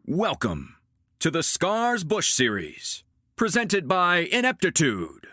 Welcome to the Scars Bush Series, presented by Ineptitude.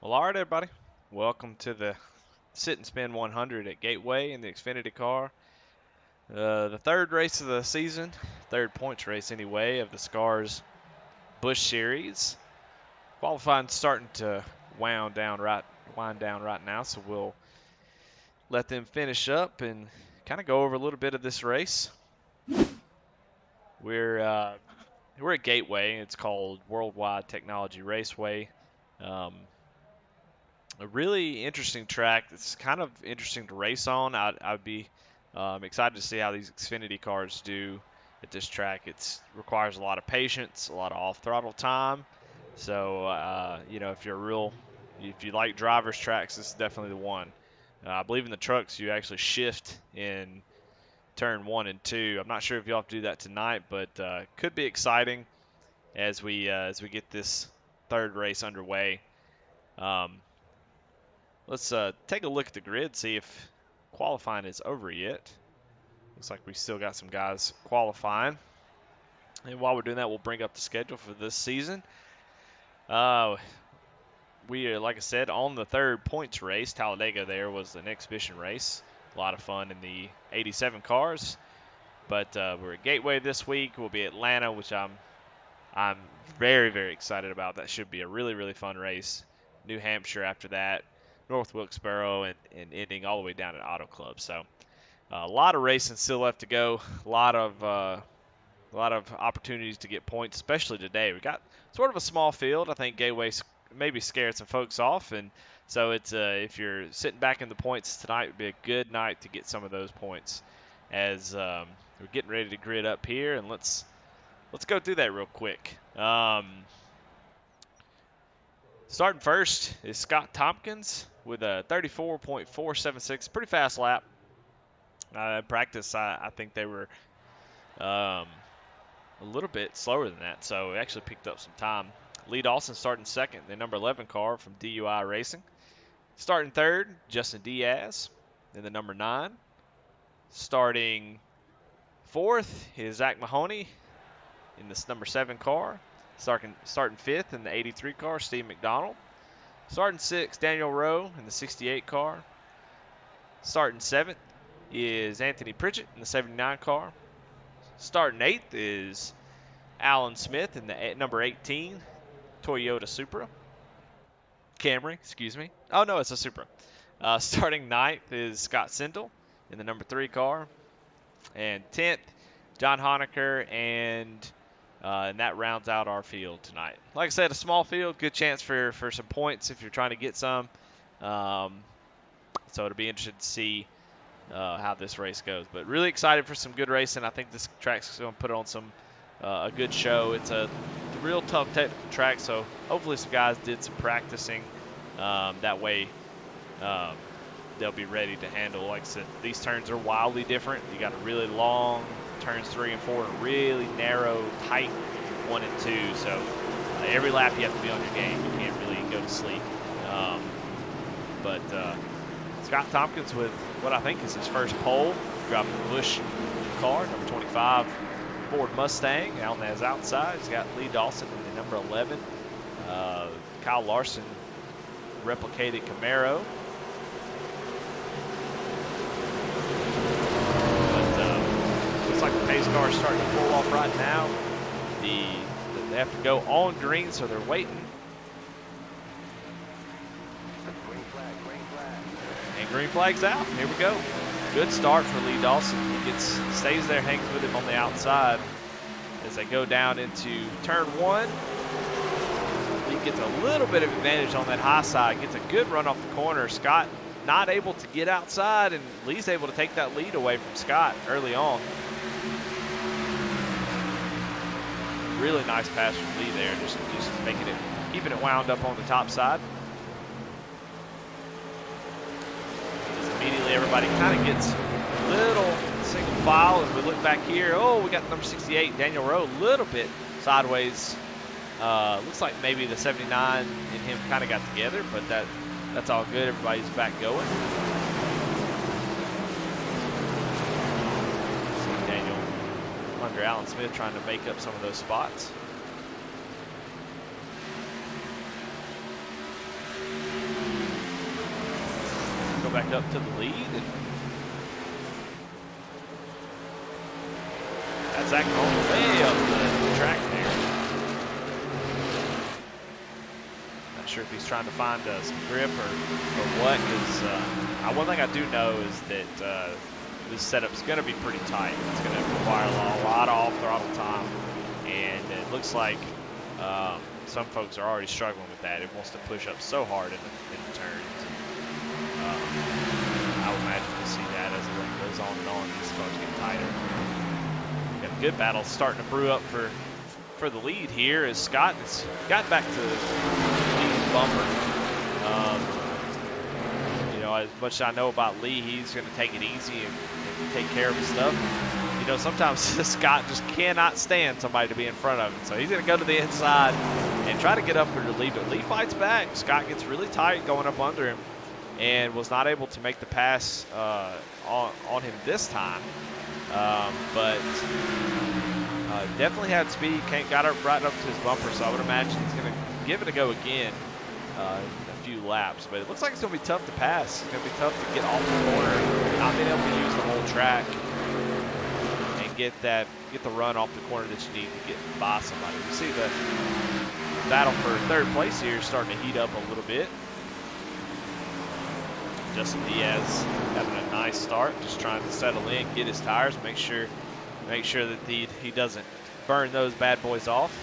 Well, all right, everybody. Welcome to the Sit and Spin 100 at Gateway in the Xfinity car. The third race of the season, third points race anyway, of the Scars Bush Series. Qualifying starting to wind down right now, so we'll let them finish up and kind of go over a little bit of this race. We're at Gateway. It's called Worldwide Technology Raceway. A really interesting track. It's kind of interesting to race on. I'd be excited to see how these Xfinity cars do at this track. It requires a lot of patience, a lot of off-throttle time. So if you like drivers tracks, this is definitely the one. I believe in the trucks you actually shift in turn 1 and 2. I'm not sure if you'll have to do that tonight, but could be exciting as we get this third race underway. Let's take a look at the grid, see if qualifying is over yet. Looks like we still got some guys qualifying. And while we're doing that, we'll bring up the schedule for this season. We are, like I said, on the third points race. Talladega there was an exhibition race. A lot of fun in the 87 cars. But we're at Gateway this week. We'll be at Atlanta, which I'm very, very excited about. That should be a really, really fun race. New Hampshire after that. North Wilkesboro, and ending all the way down at Auto Club. So a lot of racing still left to go. A lot of opportunities to get points, especially today. We got sort of a small field. I think Gateway maybe scared some folks off, and so it's if you're sitting back in the points tonight, would be a good night to get some of those points. As we're getting ready to grid up here, and let's go through that real quick. Starting first is Scott Tompkins with a 34.476, pretty fast lap. In practice, I think they were a little bit slower than that, so we actually picked up some time. Lee Dawson starting second, the number 11 car from DUI Racing. Starting third, Justin Diaz, then the number 9. Starting fourth is Zach Mahoney in this number 7 car. Starting fifth in the 83 car, Steve McDonald. Starting sixth, Daniel Rowe in the 68 car. Starting seventh is Anthony Pritchett in the 79 car. Starting eighth is Alan Smith in the number 18 Toyota Supra. Camry, excuse me. Oh, no, it's a Supra. Starting ninth is Scott Sindel in the number 3 car. And 10th, John Honecker, and that rounds out our field tonight. Like I said, a small field, good chance for some points if you're trying to get some. So it'll be interesting to see how this race goes. But really excited for some good racing. I think this track's going to put on a good show. It's a real tough technical track, so hopefully some guys did some practicing. That way they'll be ready to handle. Like I said, these turns are wildly different. You got a really long turns 3 and 4, and a really narrow, tight 1 and 2. So every lap you have to be on your game. You can't really go to sleep. But Scott Tompkins with what I think is his first pole, driving the Busch car, number 25 Ford Mustang out on his outside. He's got Lee Dawson in the number 11. Kyle Larson replicated Camaro. But looks like the pace car is starting to pull off right now. They have to go on green, so they're waiting. And green flag's out. Here we go. Good start for Lee Dawson. He stays there, hangs with him on the outside as they go down into turn 1. Lee gets a little bit of advantage on that high side, gets a good run off the corner. Scott not able to get outside, and Lee's able to take that lead away from Scott early on. Really nice pass from Lee there, just keeping it wound up on the top side. Immediately everybody kind of gets a little single file as we look back here. Oh, we got number 68, Daniel Rowe, a little bit sideways. Looks like maybe the 79 and him kind of got together, but that's all good. Everybody's back going. See Daniel under Alan Smith trying to make up some of those spots. Go back up to the lead. And that's Zach Mahoney way up the track there. Not sure if he's trying to find some grip or what. Because one thing I do know is that this setup's going to be pretty tight. It's going to require a lot of off-throttle time, and it looks like some folks are already struggling with that. It wants to push up so hard in the turns. I would imagine we'll see that as the race goes on and on. These cars get tighter. Got a good battle starting to brew up for the lead here as Scott has gotten back to Lee's bumper. As much as I know about Lee, he's going to take it easy and take care of his stuff. Sometimes Scott just cannot stand somebody to be in front of him. So he's going to go to the inside and try to get up under Lee. But Lee fights back. Scott gets really tight going up under him and was not able to make the pass on him this time. But definitely had speed. Got up right up to his bumper. So I would imagine he's going to give it a go again in a few laps. But it looks like it's going to be tough to pass. It's going to be tough to get off the corner, not being able to use the whole track, and get the run off the corner that you need to get by somebody. You see the battle for third place here is starting to heat up a little bit. Justin Diaz having a nice start, just trying to settle in, get his tires, make sure that he doesn't burn those bad boys off.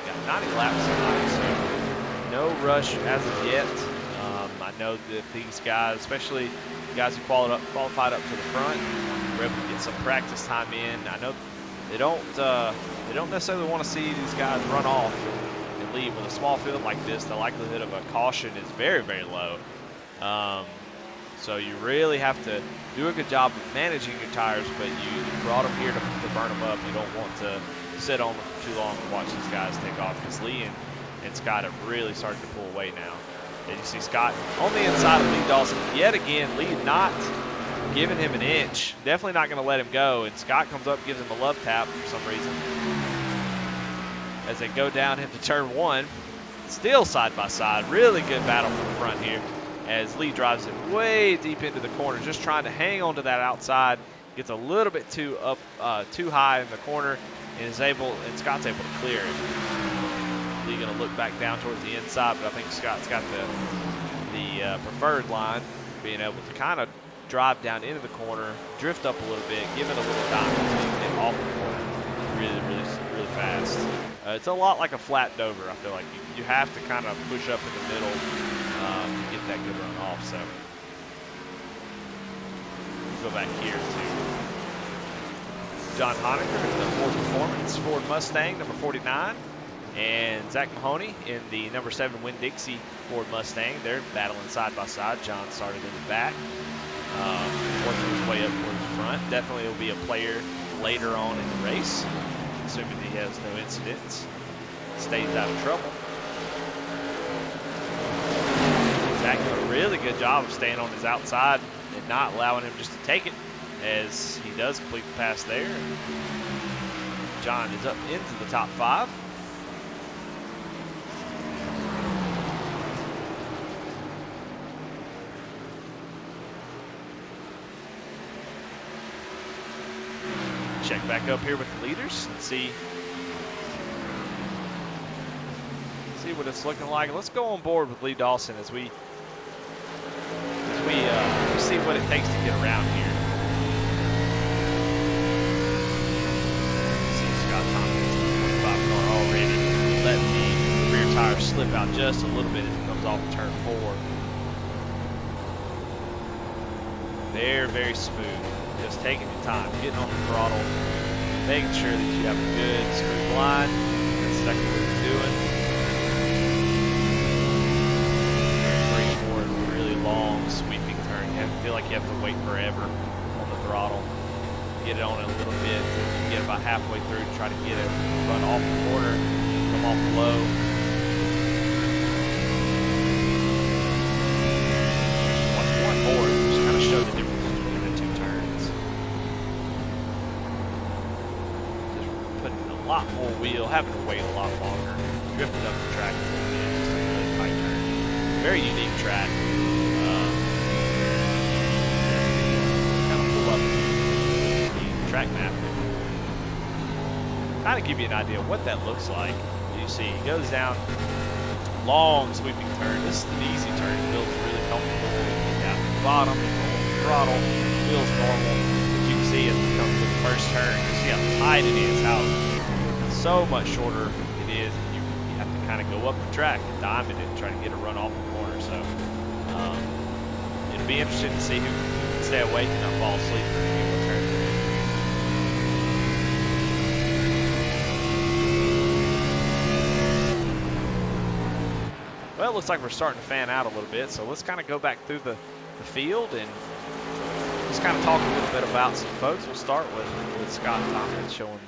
Got 90 laps tonight, so no rush as of yet. I know that these guys, especially guys who qualified up to the front, were able to get some practice time in. I know they don't necessarily want to see these guys run off and lead. With a small field like this, the likelihood of a caution is very, very low. So you really have to do a good job of managing your tires, but you brought them here to burn them up. You don't want to sit on them for too long and watch these guys take off, because Lee and Scott have really started to pull away now. And you see Scott on the inside of Lee Dawson. Yet again, Lee not giving him an inch. Definitely not going to let him go. And Scott comes up, gives him a love tap for some reason. As they go down into turn 1, still side by side. Really good battle from the front here, as Lee drives it way deep into the corner, just trying to hang on to that outside. Gets a little bit too high in the corner, and Scott's able to clear it. Lee going to look back down towards the inside, but I think Scott's got the preferred line, being able to kind of drive down into the corner, drift up a little bit, give it a little dive to get off the corner really fast. It's a lot like a flat Dover. I feel like you have to kind of push up in the middle to get that good run off. So we'll go back here to John Honaker in the Ford Performance Ford Mustang, number 49. And Zach Mahoney in the number 7 Winn-Dixie Ford Mustang. They're battling side by side. John started in the back, working his way up towards the front. Definitely will be a player later on in the race, assuming he has no incidents, stays out of trouble. Zach doing a really good job of staying on his outside and not allowing him just to take it, as he does complete the pass there. John is up into the top 5. Check back up here with the leaders and see what it's looking like. Let's go on board with Lee Dawson as we see what it takes to get around here. See Scott Tompkins in the 25 car already letting the rear tire slip out just a little bit as it comes off of turn 4. Very, very smooth. Just taking your time, getting on the throttle, making sure that you have a good smooth line. That's exactly what you're doing. Bring forward a really long sweeping turn. You feel like you have to wait forever on the throttle. Get it on it a little bit. You get about halfway through to try to get it, run off the corner, come off low. One more, just kind of show the difference. A lot more wheel, having to wait a lot longer, drifting up the track a little bit, just a really tight turn. Very unique track. Kind of pull up the track map. Kind of give you an idea of what that looks like. You see, it goes down, long sweeping turn. This is an easy turn. It feels really comfortable. Get down to the bottom, the throttle, feels normal. But you can see as it comes to the first turn, you see how tight it is, how so much shorter it is, and you have to kind of go up the track and diamond it and try to get a run off the corner. So it'll be interesting to see who can stay awake and not fall asleep for a few more turns. Well, it looks like we're starting to fan out a little bit, so let's kind of go back through the field and just kind of talk a little bit about some folks. We'll start with Scott Tompkins showing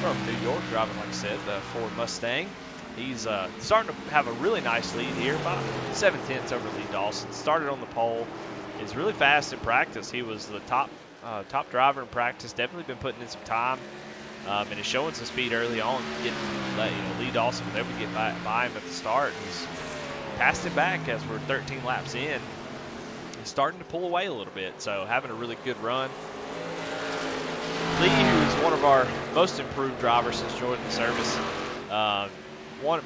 from New York, driving, like I said, the Ford Mustang. He's starting to have a really nice lead here, about 7/10 over Lee Dawson. Started on the pole, is really fast in practice. He was the top driver in practice. Definitely been putting in some time, and is showing some speed early on. Lee Dawson was able to get by him at the start. He's passed him back as we're 13 laps in. He's starting to pull away a little bit, so having a really good run. Lee, who is one of our most improved drivers since joining the service,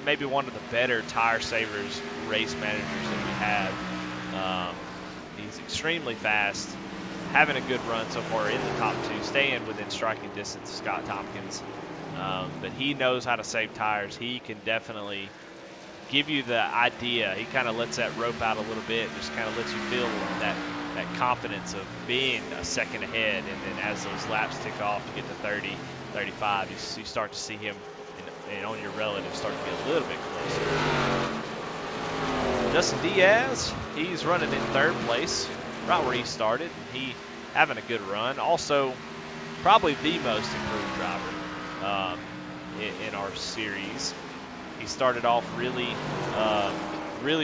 maybe one of the better tire savers race managers that we have. He's extremely fast, having a good run so far in the top 2, staying within striking distance of Scott Tompkins. But he knows how to save tires. He can definitely give you the idea. He kind of lets that rope out a little bit, just kind of lets you feel that confidence of being a second ahead, and then as those laps tick off to get to 30, 35, you start to see him and on your relative start to get a little bit closer. Justin Diaz, he's running in 3rd place, right where he started. He having a good run. Also, probably the most improved driver in our series. He started off really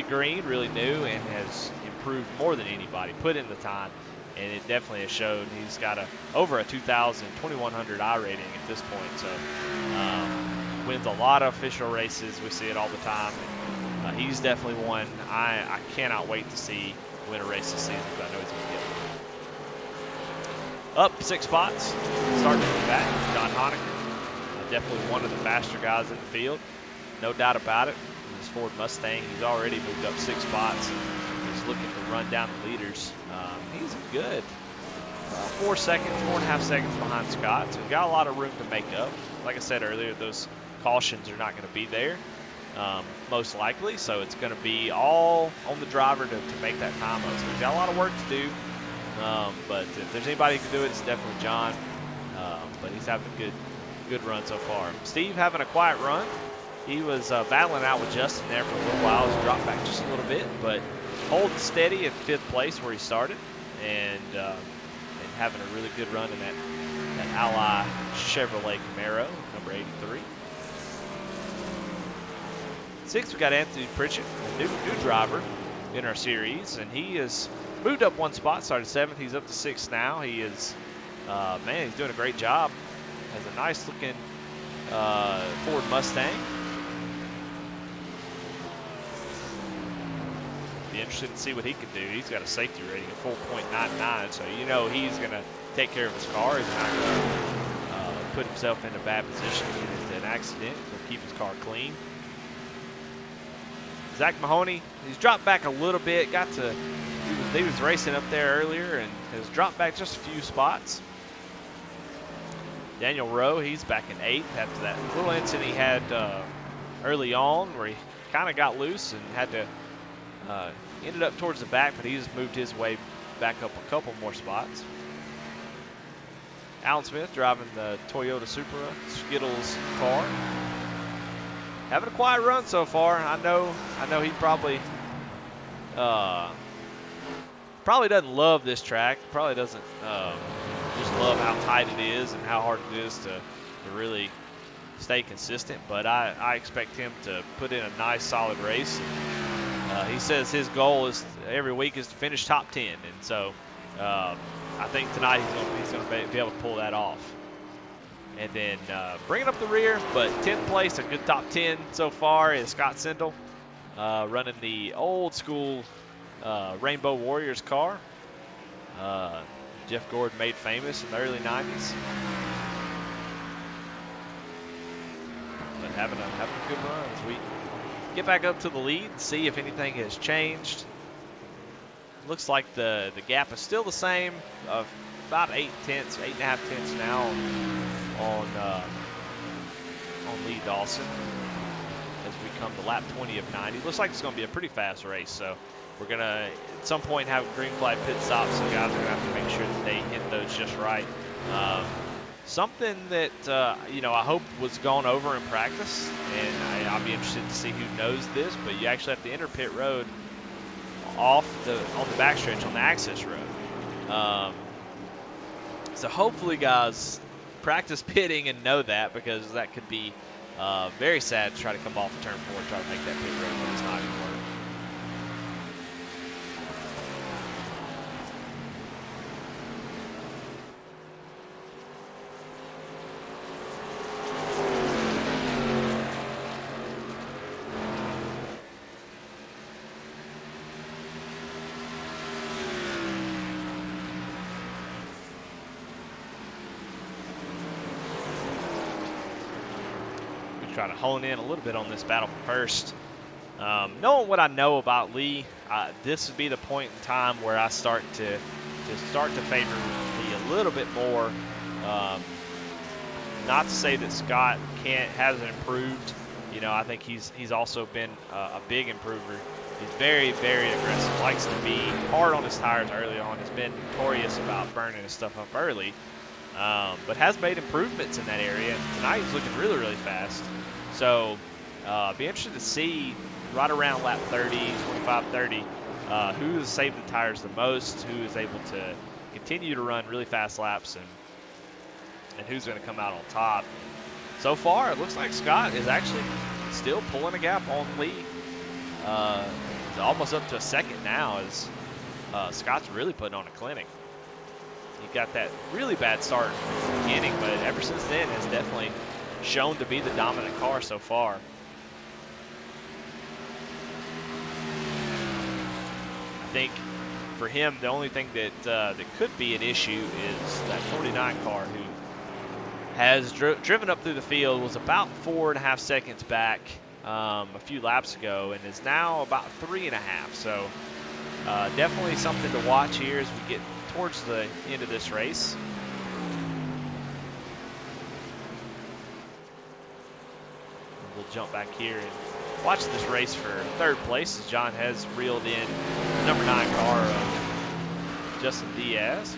green, really new, and has improved more than anybody, put in the time, and it definitely has showed. He's got over a 2,100 I rating at this point, so wins a lot of official races. We see it all the time. And, he's definitely one I cannot wait to see win a race this season, because I know he's going to get it. Up 6 spots, starting from the back, John Honaker. Definitely one of the faster guys in the field, no doubt about it. In his Ford Mustang, he's already moved up 6 spots. He's looking to run down the leaders. He's good 4 seconds, 4.5 seconds behind Scott, so he's got a lot of room to make up. Like I said earlier, those cautions are not going to be there, most likely, so it's going to be all on the driver to make that time up. So he's got a lot of work to do, but if there's anybody who can do it, it's definitely John. But he's having a good run so far. Steve having a quiet run. He was battling out with Justin there for a little while. He's dropped back just a little bit, but holding steady at 5th place where he started, and having a really good run in that Ally Chevrolet Camaro, number 83. 6th, we got Anthony Pritchett, a new driver in our series, and he has moved up 1 spot, started 7th. He's up to 6th now. He is, man, he's doing a great job. Has a nice looking Ford Mustang. Be interested to see what he can do. He's got a safety rating of 4.99, so you know he's going to take care of his car. He's not going to put himself in a bad position to get into an accident. He'll keep his car clean. Zach Mahoney, he's dropped back a little bit. He was racing up there earlier and has dropped back just a few spots. Daniel Rowe, he's back in 8th after that little incident he had early on where he kind of got loose and had to ended up towards the back, but he's moved his way back up a couple more spots. Alan Smith driving the Toyota Supra Skittles car. Having a quiet run so far. I know he probably doesn't love this track. Probably doesn't just love how tight it is and how hard it is to really stay consistent. But I expect him to put in a nice solid race. He says his goal is every week is to finish top 10, and so I think tonight he's going to be able to pull that off. And then bringing up the rear, but 10th place, a good top 10 so far, is Scott Sindel, running the old school Rainbow Warriors car. Jeff Gordon made famous in the early 90s. But having a good run as we get back up to the lead, see if anything has changed. Looks like the gap is still the same, of about 8.5 tenths now on Lee Dawson as we come to lap 20 of 90. Looks like it's going to be a pretty fast race, so we're going to at some point have a green flag pit stop, so guys are going to have to make sure that they hit those just right. Something that I hope was gone over in practice, and I'll be interested to see who knows this, but you actually have to enter pit road on the backstretch on the access road. So hopefully guys practice pitting and know that, because that could be very sad to try to come off of turn 4 and try to make that pit road, but it's not going to work. Try to hone in a little bit on this battle for first. Knowing what I know about Lee, this would be the point in time where I start to favor Lee a little bit more. Not to say that Scott hasn't improved. I think he's also been a big improver. He's very, very aggressive. Likes to be hard on his tires early on. Has been notorious about burning his stuff up early. but has made improvements in that area. And tonight he's looking really, really fast. So be interested to see right around lap 30, 25, 30, who has saved the tires the most, who is able to continue to run really fast laps, and who's going to come out on top. So far, it looks like Scott is actually still pulling a gap on Lee. He's almost up to a second now as Scott's really putting on a clinic. He got that really bad start at the beginning, but ever since then has definitely shown to be the dominant car so far. I think for him, the only thing that could be an issue is that 49 car, who has driven up through the field, was about 4.5 seconds back a few laps ago, and is now about 3.5. So definitely something to watch here as we get towards the end of this race. We'll jump back here and watch this race for third place as John has reeled in the number 9 car of Justin Diaz.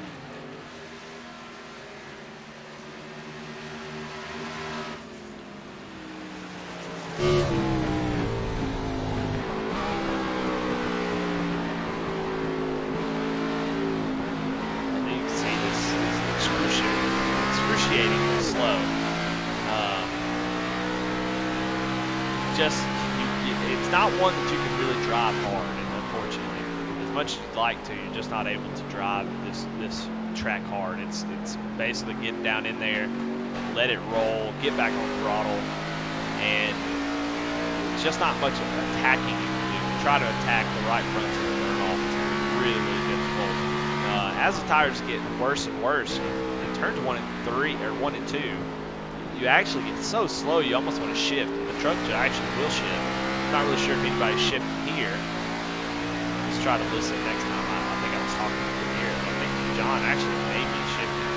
It's not one that you can really drive hard, and unfortunately, as much as you'd like to, you're just not able to drive this track hard. It's basically getting down in there, let it roll, get back on throttle, and it's just not much attacking you can do. Try to attack the right front to the burn off. It's really, really difficult. As the tires get worse and worse, in turns 1 and 3 or 1 and 2, you actually get so slow you almost want to shift. The truck actually will shift. I'm not really sure if anybody's shifting here. Let's try to listen next time. I think I was talking from here. I think John actually may be shifting.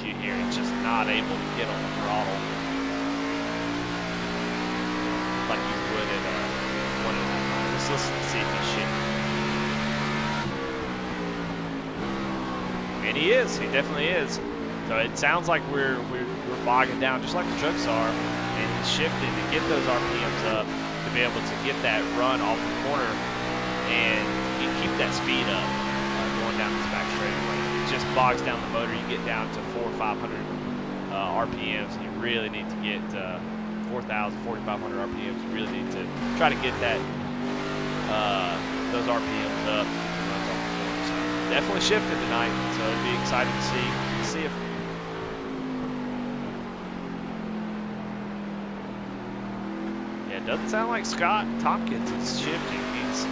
You hear he's just not able to get on the throttle like you would at 1.5. Let's listen to see if he's shifting. And he is. He definitely is. So it sounds like we're bogging down just like the trucks are, and he's shifting to get those RPMs up to be able to get that run off the corner and keep that speed up going down this back straightaway. It just bogs down the motor. You get down to 400 or 500 RPMs, and you really need to get 4,000, 4,500 RPMs. You really need to try to get that those RPMs up. Definitely shifted tonight, so it'd be exciting to see if. Yeah, it doesn't sound like Scott Tompkins is shifting. He's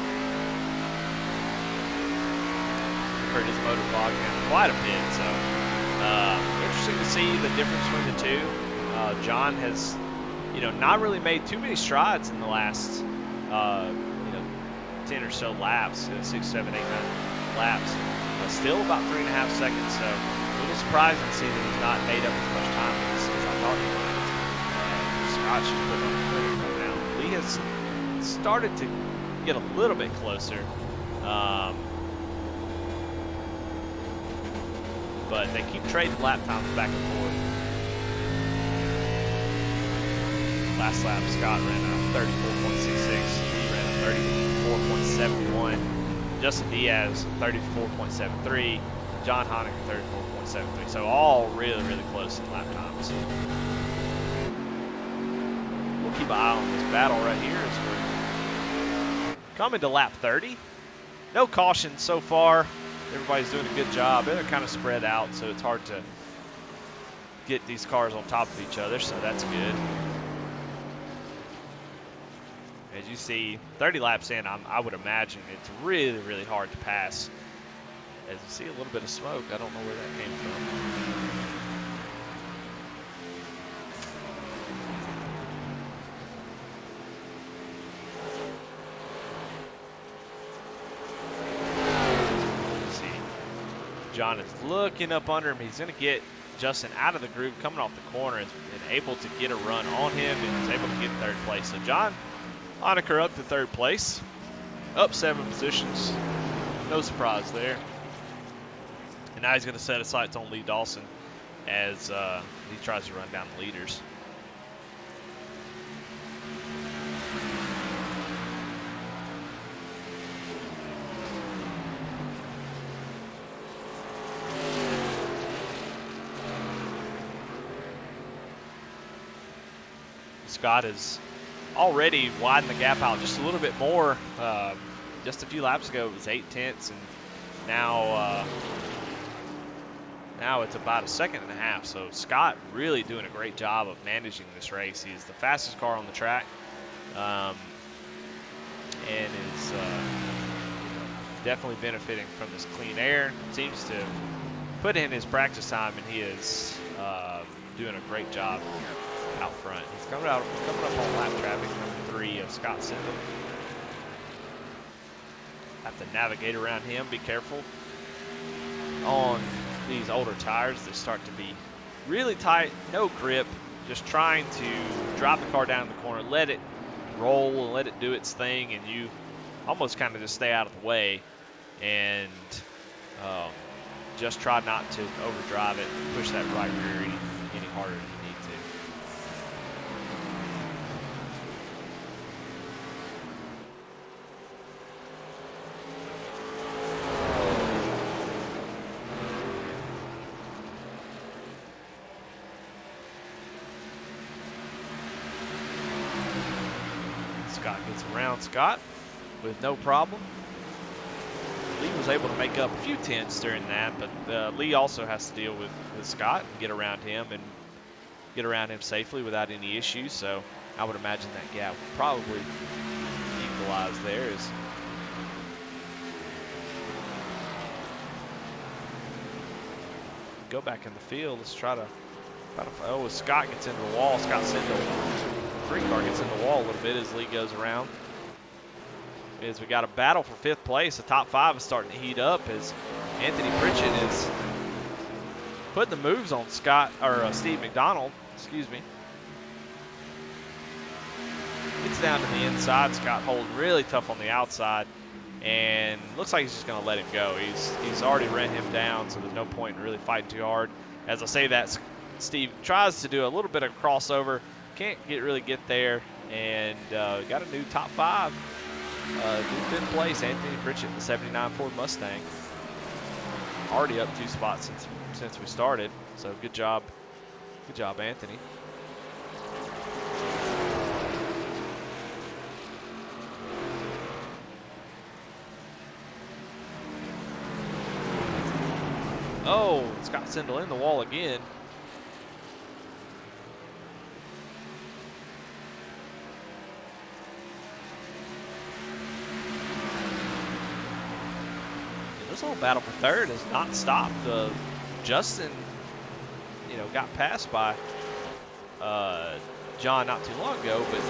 hurt his motor bog down quite a bit, so interesting to see the difference between the two. John has, not really made too many strides in the last, 10 or so laps, 6, 7, 8, 9 laps. Still about 3.5 seconds, so a little surprising to see that he's not made up as much time as I thought he would. Scott's just putting on a clinic right now. Lee has started to get a little bit closer, but they keep trading lap times back and forth. Last lap, Scott ran a 34.66. Lee ran a 34.71. Justin Diaz, 34.73. John Honig, 34.73. So all really, really close in lap times. We'll keep an eye on this battle right here as we're coming to lap 30. No caution so far. Everybody's doing a good job. They're kind of spread out, so it's hard to get these cars on top of each other, so that's good. As you see, 30 laps in, I would imagine it's really, really hard to pass. As you see a little bit of smoke, I don't know where that came from. Let's see. John is looking up under him. He's going to get Justin out of the group, coming off the corner, and able to get a run on him, and is able to get third place. So John Honecker up to third place, up 7 positions. No surprise there. And now he's going to set his sights on Lee Dawson as he tries to run down the leaders. Scott has already widened the gap out just a little bit more. Just a few laps ago, it was 8/10, and now now it's about a 1.5 seconds. So Scott really doing a great job of managing this race. He's the fastest car on the track, and is definitely benefiting from this clean air. Seems to put in his practice time, and he is doing a great job out front. He's coming up on lap traffic number 3 of Scott Sindel. Have to navigate around him. Be careful on these older tires. They start to be really tight, no grip. Just trying to drop the car down in the corner, let it roll and let it do its thing, and you almost kind of just stay out of the way and just try not to overdrive it, push that right rear any harder than you need to. Scott gets around Scott with no problem. Lee was able to make up a few tenths during that, but Lee also has to deal with Scott and get around him safely without any issues. So I would imagine that gap will probably equalize there. As go back in the field, let's try to oh, as Scott gets into the wall, Scott Sindel. Free car gets in the wall a little bit as Lee goes around. As we got a battle for 5th place, the top 5 is starting to heat up as Anthony Pritchett is putting the moves on Steve McDonald. Excuse me. Gets down to the inside. Scott holding really tough on the outside, and looks like he's just going to let him go. He's already ran him down, so there's no point in really fighting too hard. As I say that, Steve tries to do a little bit of crossover. Can't really get there, and got a new top 5. New 5th place, Anthony Pritchett, the 79 Ford Mustang. Already up 2 spots since we started, so good job, Anthony. Oh, Scott Sindel in the wall again. This whole battle for 3rd has not stopped. Justin, got passed by John not too long ago, but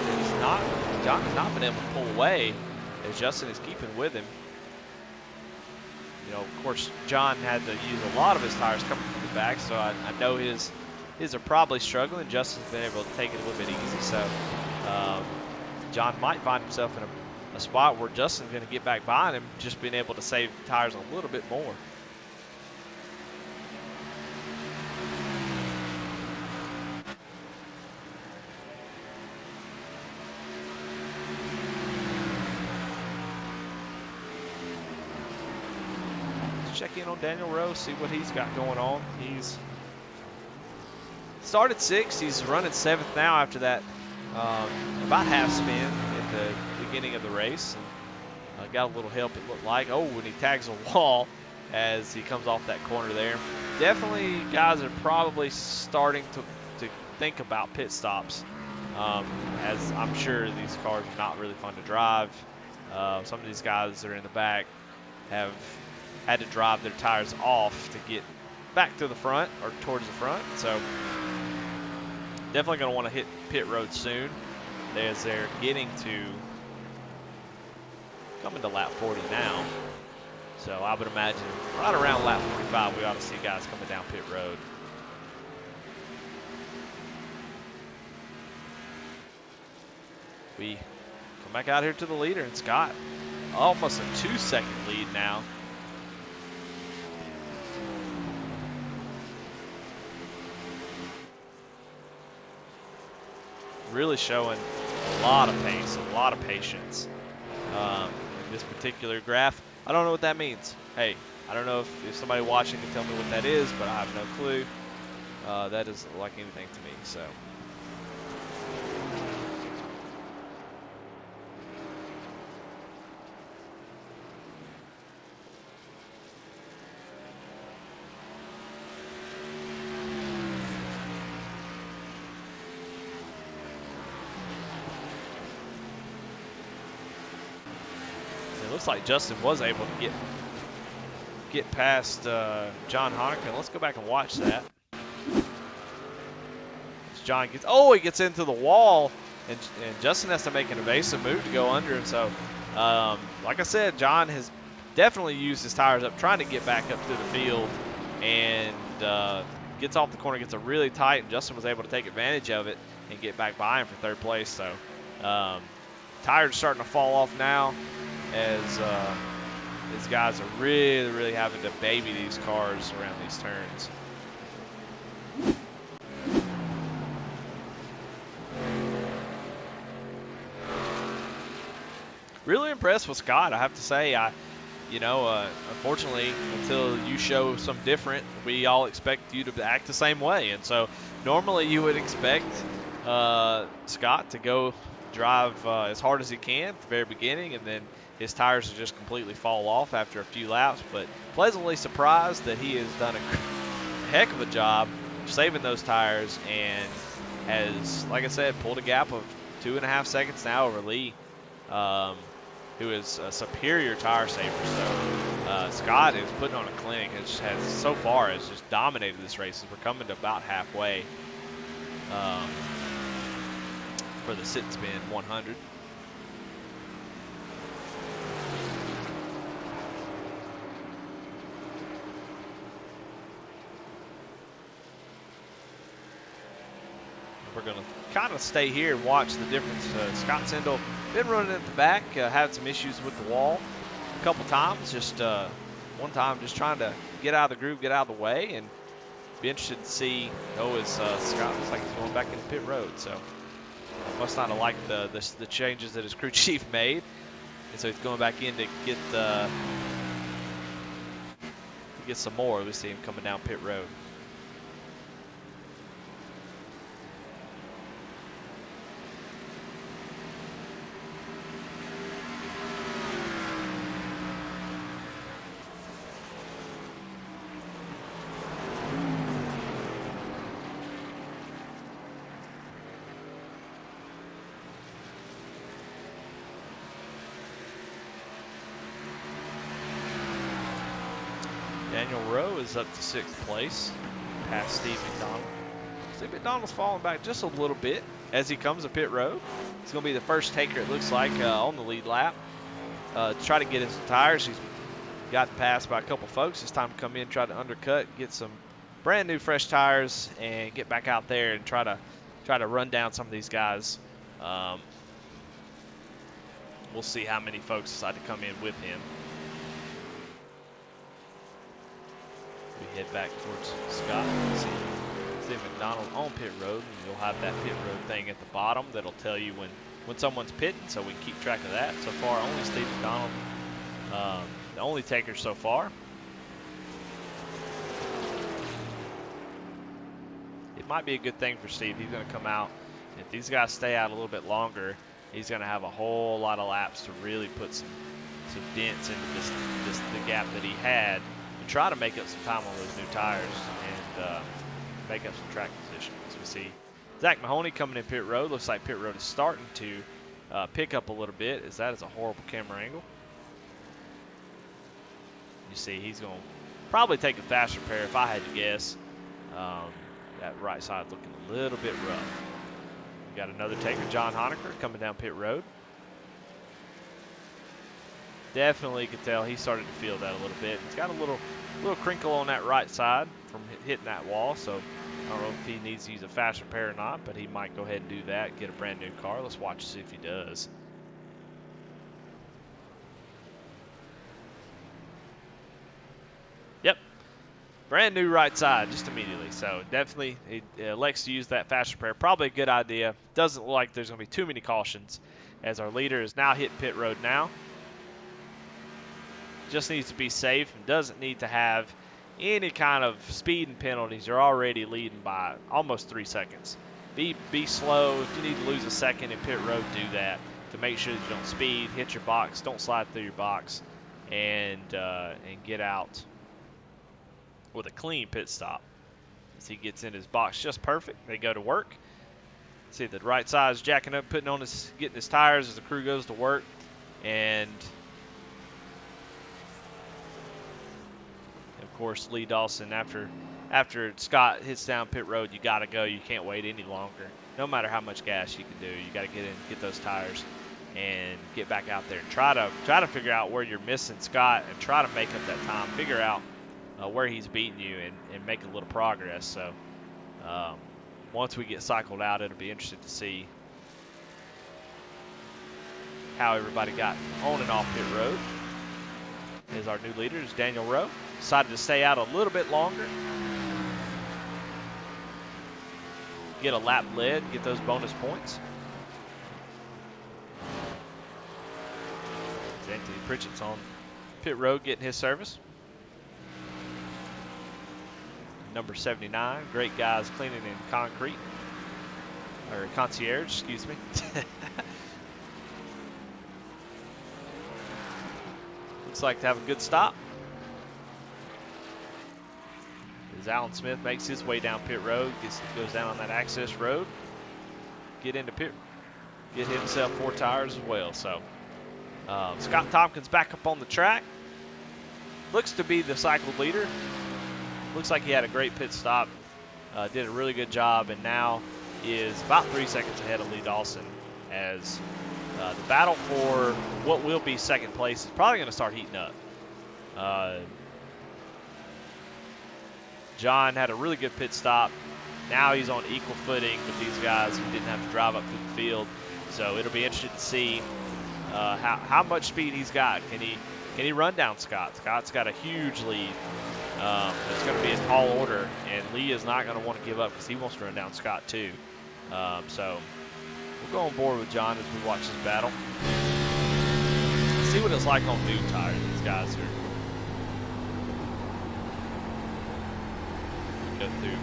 John has not been able to pull away as Justin is keeping with him. Of course, John had to use a lot of his tires coming from the back, so I know his are probably struggling. Justin's been able to take it a little bit easy, so John might find himself in a spot where Justin's going to get back behind him, just being able to save tires a little bit more. Let's check in on Daniel Rose, see what he's got going on. He's started 6th. He's running 7th now after that about half spin at the beginning of the race, and got a little help, it looked like. Oh, when he tags a wall as he comes off that corner there. Definitely guys are probably starting to think about pit stops, as I'm sure these cars are not really fun to drive. Some of these guys that are in the back have had to drive their tires off to get back to the front or towards the front, so definitely going to want to hit pit road soon as they're coming to lap 40 now. So I would imagine right around lap 45 we ought to see guys coming down pit road. We Come back out here to the leader, and Scott almost a 2-second lead now. Really showing a lot of pace, a lot of patience in this particular graph. I don't know what that means. Hey, I don't know if somebody watching can tell me what that is, but I have no clue. That is like anything to me, so. It looks like Justin was able to get past John Honaker. Let's go back and watch that. As John gets, he gets into the wall, and Justin has to make an evasive move to go under him. So, like I said, John has definitely used his tires up, trying to get back up through the field, and gets off the corner, gets a really tight, and Justin was able to take advantage of it and get back by him for third place. So, tires starting to fall off now, as these guys are really, really having to baby these cars around these turns. Really impressed with Scott, I have to say. Unfortunately, until you show some different, we all expect you to act the same way. And so normally you would expect Scott to go drive as hard as he can at the very beginning, and then his tires will just completely fall off after a few laps. But pleasantly surprised that he has done a heck of a job saving those tires, and has, like I said, pulled a gap of 2.5 seconds now over Lee, who is a superior tire saver. So Scott is putting on a clinic. So far has just dominated this race. We're coming to about halfway for the sit and spin 100. We're going to kind of stay here and watch the difference. Scott Sindel been running at the back, had some issues with the wall a couple times. Just one time just trying to get out of the groove, get out of the way, and be interested to see, as Scott looks like he's going back into pit road. So must not have liked the changes that his crew chief made. And so he's going back in to get some more. We see him coming down pit road. Daniel Rowe is up to 6th place, past Steve McDonald. Steve McDonald's falling back just a little bit as he comes to pit road. He's going to be the first taker, it looks like, on the lead lap. To try to get his tires. He's got passed by a couple folks. It's time to come in, try to undercut, get some brand new fresh tires, and get back out there and try to run down some of these guys. We'll see how many folks decide to come in with him. We head back towards Scott. See Steve McDonald on pit road, and you'll have that pit road thing at the bottom that'll tell you when someone's pitting, so we can keep track of that. So far, only Steve McDonald, the only taker so far. It might be a good thing for Steve. He's going to come out. If these guys stay out a little bit longer, he's going to have a whole lot of laps to really put some dents into the gap that he had, and try to make up some time on those new tires and make up some track position. As we see Zach Mahoney coming in pit road. Looks like pit road is starting to pick up a little bit, as that is a horrible camera angle. You see he's going to probably take a faster pair if I had to guess. That right side looking a little bit rough. We got another taker, John Honaker, coming down pit road. Definitely could tell he started to feel that a little bit. He's got a little crinkle on that right side from hitting that wall, so I don't know if he needs to use a faster pair or not, but he might go ahead and do that, get a brand new car. Let's watch and see if he does. brand new right side just immediately. So definitely he elects to use that fast repair. Probably a good idea. Doesn't look like there's going to be too many cautions as our leader is now hitting pit road now. Just needs to be safe and doesn't need to have any kind of speeding penalties. You're already leading by almost 3 seconds. Be slow. If you need to lose a second in pit road, do that to make sure that you don't speed, hit your box, don't slide through your box, and get out with a clean pit stop. As he gets in his box just perfect, they go to work. See the right side is jacking up, getting his tires as the crew goes to work, and of course Lee Dawson after Scott hits down pit road, you got to go. You can't wait any longer. No matter how much gas you can do, you got to get in, get those tires, and get back out there and try to figure out where you're missing Scott and try to make up that time. Figure out where he's beating you and make a little progress. So once we get cycled out, it'll be interesting to see how everybody got on and off pit road. As our new leader is Daniel Rowe. Decided to stay out a little bit longer. Get a lap led, get those bonus points. Anthony Pritchett's on pit road getting his service. Number 79, great guys cleaning in concrete. Or concierge, excuse me. Looks like to have a good stop. As Alan Smith makes his way down pit road, goes down on that access road, get into pit, get himself 4 tires as well. So Scott Tompkins back up on the track. Looks to be the cycle leader. Looks like he had a great pit stop, did a really good job, and now is about 3 seconds ahead of Lee Dawson as the battle for what will be second place is probably going to start heating up. John had a really good pit stop. Now he's on equal footing with these guys who didn't have to drive up through the field. So it'll be interesting to see how much speed he's got. Can he run down Scott? Scott's got a huge lead. It's going to be a tall order, and Lee is not going to want to give up because he wants to run down Scott too. So we'll go on board with John as we watch this battle. See what it's like on new tires. These guys are go through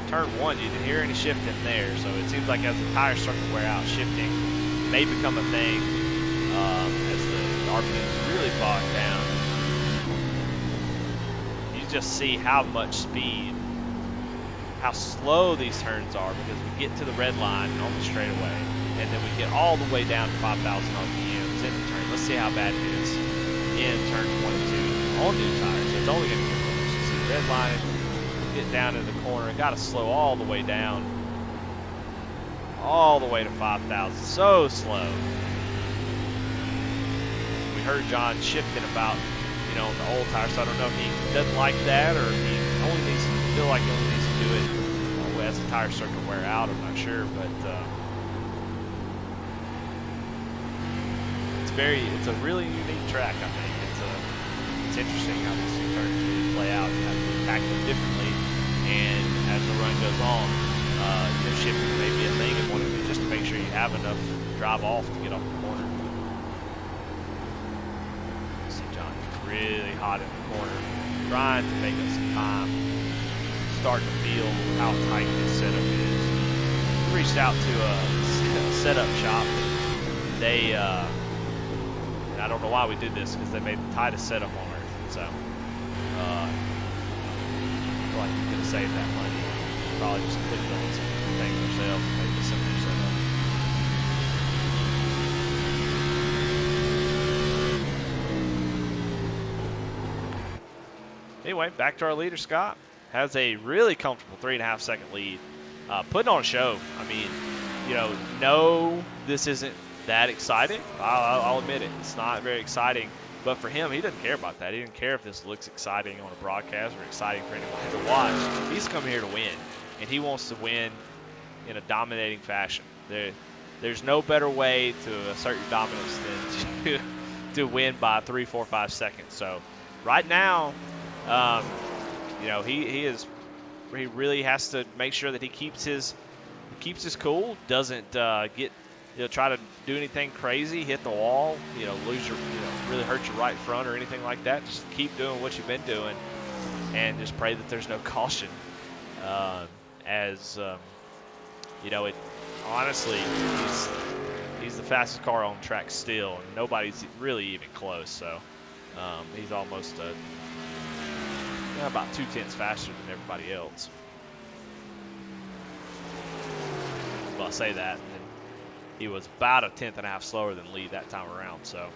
turn 1. You didn't hear any shifting there, so it seems like as the tires start to wear out, shifting may become a thing as the RPMs really bog down. You just see how much speed, how slow these turns are, because we get to the red line on the straightaway, and then we get all the way down to 5,000 RPMs in the turn. Let's see how bad it is in turn 22 on new tires. So it's only going to get worse. You see the red line, get down in the corner, and got to slow all the way down, all the way to 5,000. So slow. We heard John shifting about, the old tire, so I don't know if he doesn't like that or if he only needs to feel like he only needs to do it as the tires start to wear out. I'm not sure, but it's a really unique track. I think it's interesting how these two turns really play out. You have to attack them differently, and as the run goes on, shifting may be a thing and wanting to just to make sure you have enough drive off to get off the corner. You see John really hot in the corner, trying to make up some time, starting to feel how tight this setup is. We reached out to a setup shop. They, and I don't know why we did this because they made the tightest setup on earth. So, I feel like we could have saved that money. Probably just clicked on some things ourselves and made the simpler setup. Anyway, back to our leader, Scott. Has a really comfortable 3.5 second lead. Putting on a show. I mean, no, this isn't that exciting. I'll admit it. It's not very exciting. But for him, he doesn't care about that. He didn't care if this looks exciting on a broadcast or exciting for anybody to watch. He's come here to win, and he wants to win in a dominating fashion. There's no better way to assert your dominance than to win by 3, 4, 5 seconds. So right now, you know, he really has to make sure that he keeps his cool, doesn't get, you know, try to do anything crazy, hit the wall, you know, lose your, you know, really hurt your right front or anything like that. Just keep doing what you've been doing, and just pray that there's no caution. You know, it honestly, he's the fastest car on track still, and nobody's really even close. So he's almost about 2/10 faster than everybody else. Well, I say that, and he was about a 10th and a half slower than Lee that time around. So.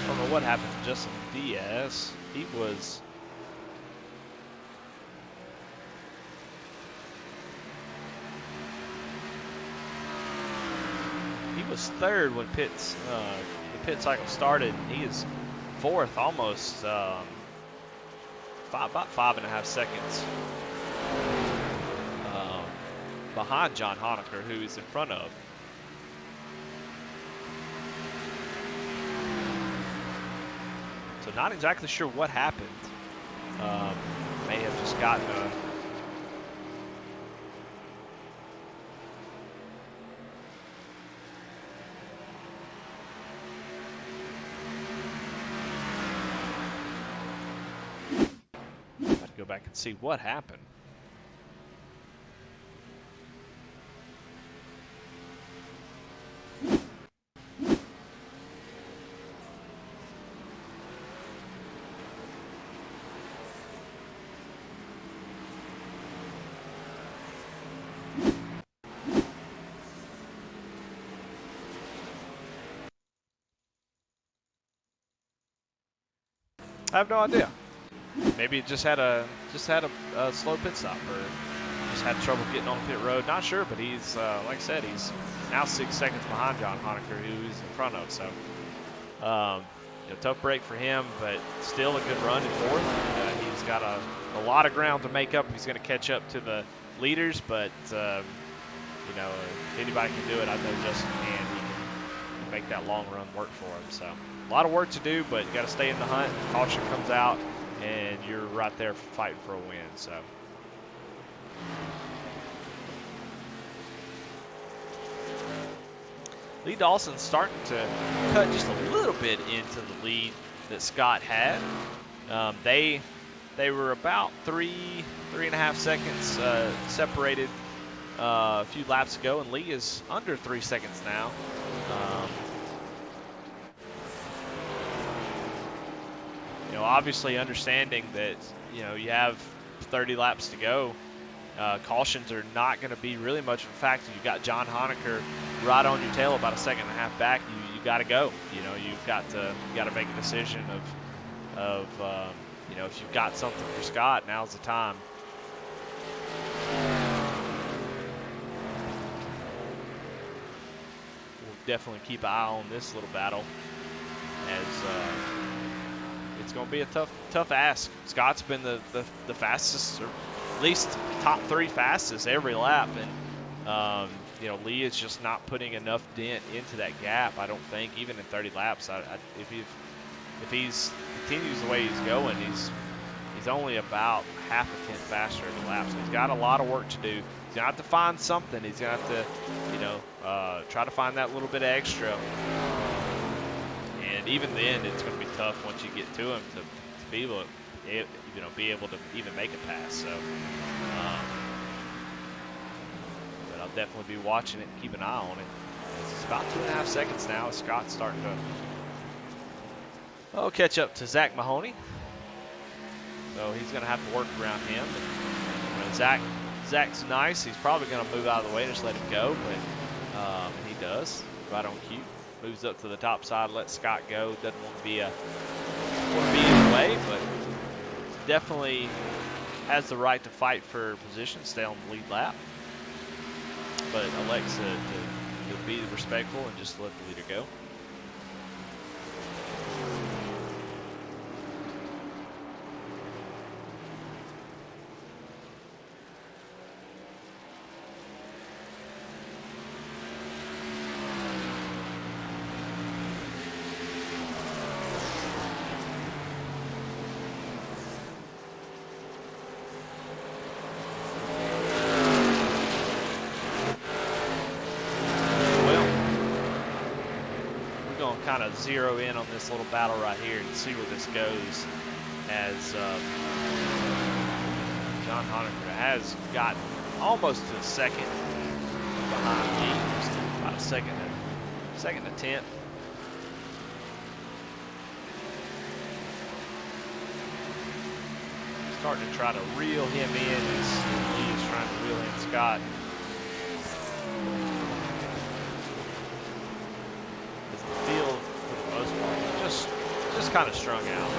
I don't know what happened to Justin Diaz. He was third when the pit cycle started. He is fourth, almost about 5.5 seconds behind John Honaker, who he's in front of. So not exactly sure what happened. May have just gotten a go back and see what happened. I have no idea. Maybe it just had a slow pit stop, or just had trouble getting on the pit road. Not sure, but he's like I said, he's now 6 seconds behind John Honaker, who he's in front of. So, you know, tough break for him, but still a good run in fourth. He's got a lot of ground to make up. He's going to catch up to the leaders, but you know, if anybody can do it, I know Justin can. He can make that long run work for him. So, a lot of work to do, but you got to stay in the hunt. Caution comes out, and you're right there fighting for a win. So. Lee Dawson's starting to cut just a little bit into the lead that Scott had. They were about 3.5 seconds separated a few laps ago, and Lee is under 3 seconds now. You know, obviously understanding that, you know, you have 30 laps to go. Cautions are not going to be really much of a factor. You've got John Honaker right on your tail, about a second and a half back. You got to go. You know, you got to make a decision of you know, if you've got something for Scott, now's the time. We'll definitely keep an eye on this little battle, as it's going to be a tough ask. Scott's been the fastest, or at least top 3 fastest every lap, and you know, Lee is just not putting enough dent into that gap. I don't think, even in 30 laps. If he's continues the way he's going, he's only about half a tenth faster every lap. So he's got a lot of work to do. He's gonna have to find something. He's gonna have to, you know, try to find that little bit of extra. And even then, it's gonna be tough once you get to him to be able to, you know, be able to even make a pass. So, but I'll definitely be watching it and keep an eye on it. It's about 2.5 seconds now as Scott's starting to catch up to Zach Mahoney. So he's going to have to work around him. And Zach Zach's nice. He's probably going to move out of the way and just let him go, but he does. Right on cue. Moves up to the top side, lets Scott go. Doesn't want to be in the way, but definitely has the right to fight for position, stay on the lead lap. But elects to be respectful and just let the leader go. Kind of zero in on this little battle right here and see where this goes, as John Honaker has gotten almost to a second behind me, just about a second to 10th. Starting to try to reel him in as he is trying to reel in Scott. Just kind of strung out.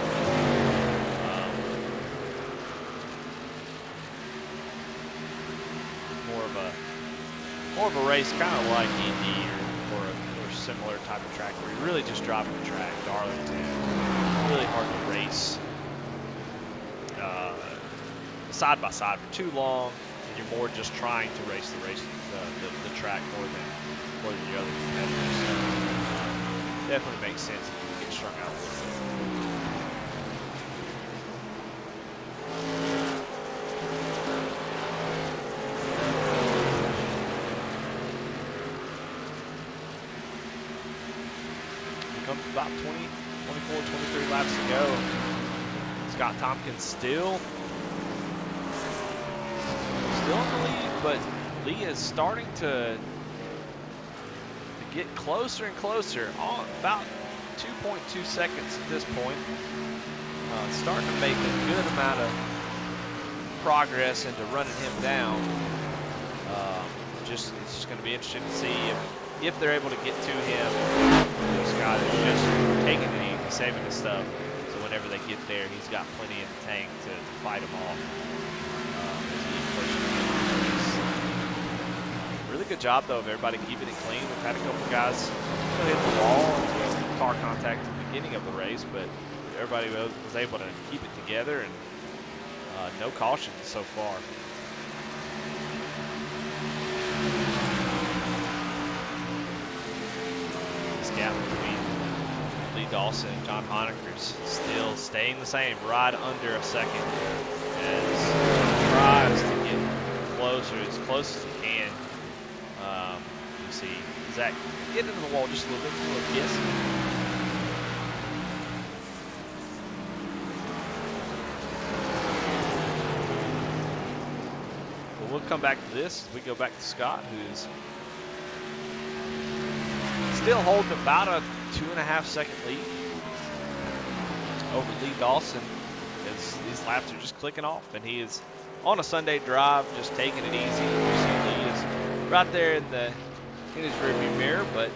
More of a race, kind of like Indy or similar type of track where you're really just driving the track. Darlington, really hard to race side by side for too long, and you're more just trying to race the track more than your other competitors. So, definitely makes sense if you get strung out. About 24, 23 laps to go. Scott Tompkins still in the lead, but Lee is starting to get closer and closer. About 2.2 seconds at this point. Starting to make a good amount of progress into running him down. It's just going to be interesting to see if they're able to get to him. Scott is just taking it easy, saving his stuff. So whenever they get there, he's got plenty in the tank to fight them off. Really good job, though, of everybody keeping it clean. We've had a couple guys hit the wall and car contact at the beginning of the race, but everybody was able to keep it together, and no cautions so far. Gap between Lee Dawson and John Honaker's still staying the same, right under a second, as he tries to get closer, as close as he can. You see Zach get into the wall just a little bit, a little kiss. But we'll come back to this as we go back to Scott, who's still holding about a 2.5 second lead over Lee Dawson, as these laps are just clicking off, and he is on a Sunday drive, just taking it easy. You see Lee is right there in his rearview mirror, but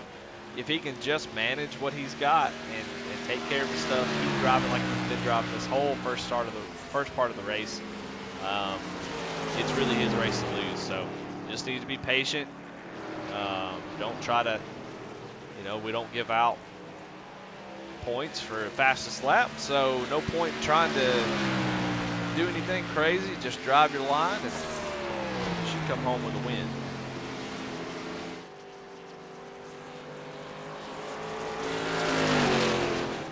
if he can just manage what he's got and take care of his stuff, keep driving like he's been driving this whole first part of the race, it's really his race to lose. So just need to be patient. Don't try to. We don't give out points for fastest lap, so no point in trying to do anything crazy. Just drive your line, and you should come home with a win.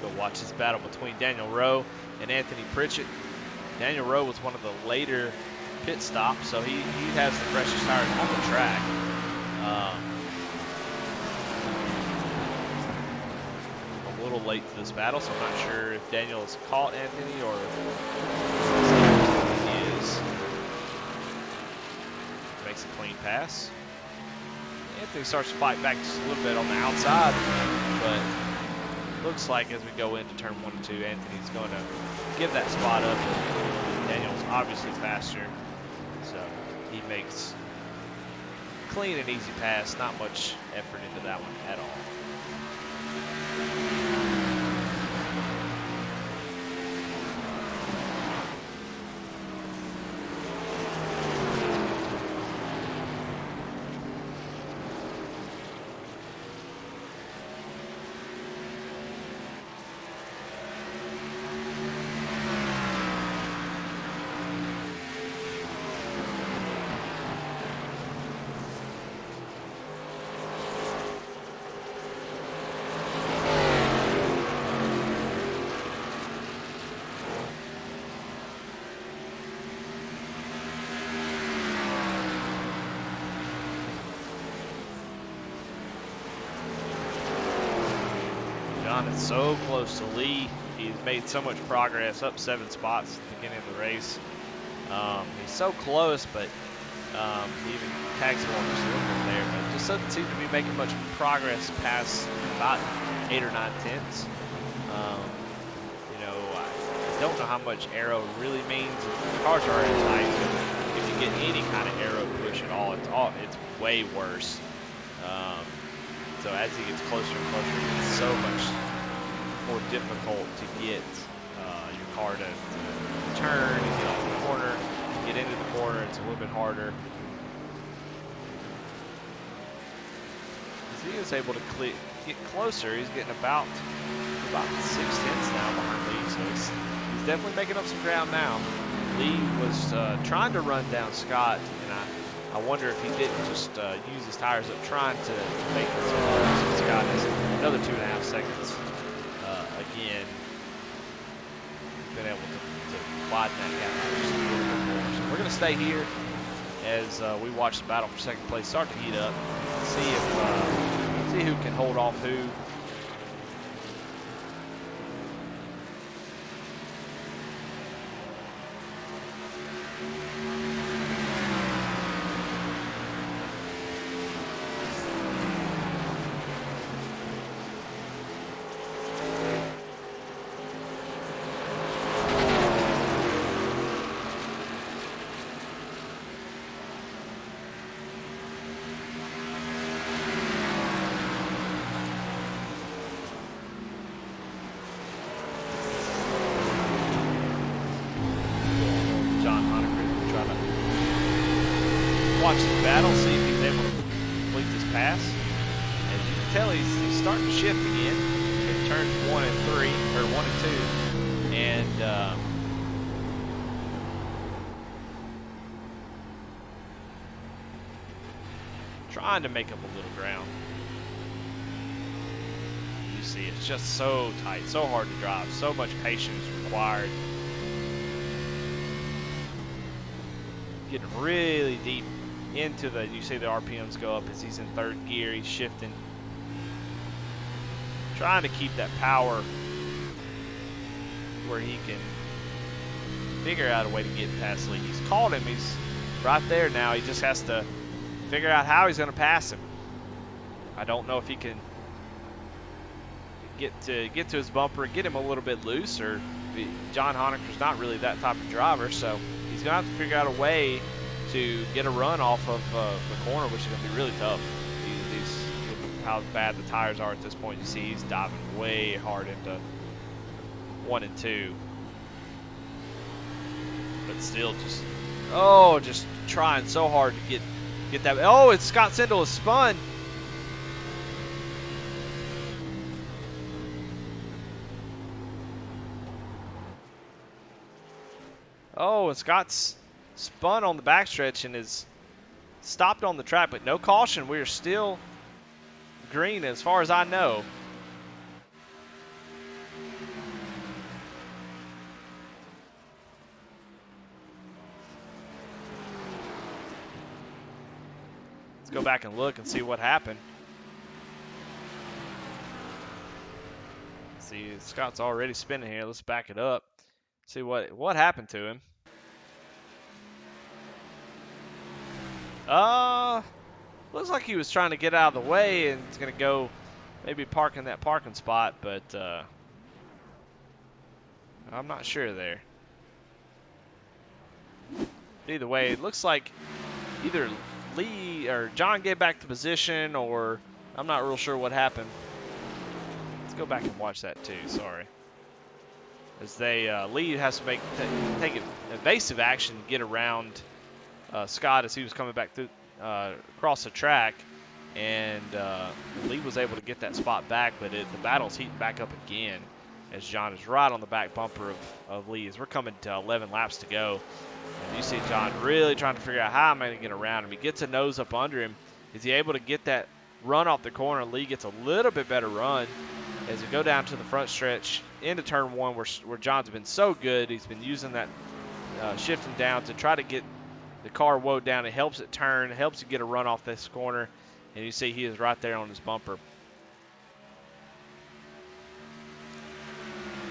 Go watch this battle between Daniel Rowe and Anthony Pritchett. Daniel Rowe was one of the later pit stops, so he has the freshest tires on the track. A little late to this battle, so I'm not sure if Daniel has caught Anthony or he is. Makes a clean pass. Anthony starts to fight back just a little bit on the outside, but looks like as we go into turn 1 and 2, Anthony's going to give that spot up. Daniel's obviously faster, so he makes clean and easy pass. Not much effort into that one at all. John is so close to Lee. He's made so much progress, up 7 spots at the beginning of the race. He's so close, but he even tags him on just a little bit there, but just doesn't seem to be making much progress past about 8 or 9 tenths. You know, I don't know how much aero really means. The cars are already tight, but if you get any kind of aero push at all, it's way worse. So as he gets closer and closer, it's so much more difficult to get your car to turn and get off the corner, get into the corner. It's a little bit harder. As he is able to get closer, he's getting about 6 tenths now behind Lee, so he's definitely making up some ground now. Lee was trying to run down Scott, and I wonder if he didn't just use his tires up trying to make it so hard. So Scott has another 2.5 seconds again. Been able to widen that gap out just a little bit more. So we're going to stay here as we watch the battle for second place start to heat up. See who can hold off who. Watch the battle, see if he's able to complete this pass. As you can tell, he's starting to shift again in turns 1 and 3, or 1 and 2, and trying to make up a little ground. You see, it's just so tight, so hard to drive, so much patience required. Getting really deep into you see the RPMs go up as he's in 3rd gear. He's shifting, trying to keep that power where he can figure out a way to get past Lee. He's caught him. He's right there now. He just has to figure out how he's going to pass him. I don't know if he can get to his bumper and get him a little bit loose, or John Honaker's not really that type of driver, so he's going to have to figure out a way to get a run off of the corner, which is going to be really tough. With how bad the tires are at this point, you see he's diving way hard into 1 and 2. But still just trying so hard to get that. Oh, it's Scott Sindel has spun. Oh, and Scott's spun on the backstretch and is stopped on the track, but no caution. We are still green as far as I know. Let's go back and look and see what happened. See, Scott's already spinning here. Let's back it up. See what happened to him. Looks like he was trying to get out of the way and he's gonna go maybe park in that parking spot, but I'm not sure there. Either way, it looks like either Lee or John get back to position, or I'm not real sure what happened. Let's go back and watch that too. Sorry. As Lee has to take evasive action to get around Scott as he was coming back through across the track, and Lee was able to get that spot back, but the battle's heating back up again as John is right on the back bumper of Lee as we're coming to 11 laps to go. And you see John really trying to figure out how I'm going to get around him. He gets a nose up under him. Is he able to get that run off the corner? Lee gets a little bit better run as we go down to the front stretch into turn one where John's been so good. He's been using that shifting down to try to get the car woed down. It helps it turn, helps it get a run off this corner. And you see he is right there on his bumper.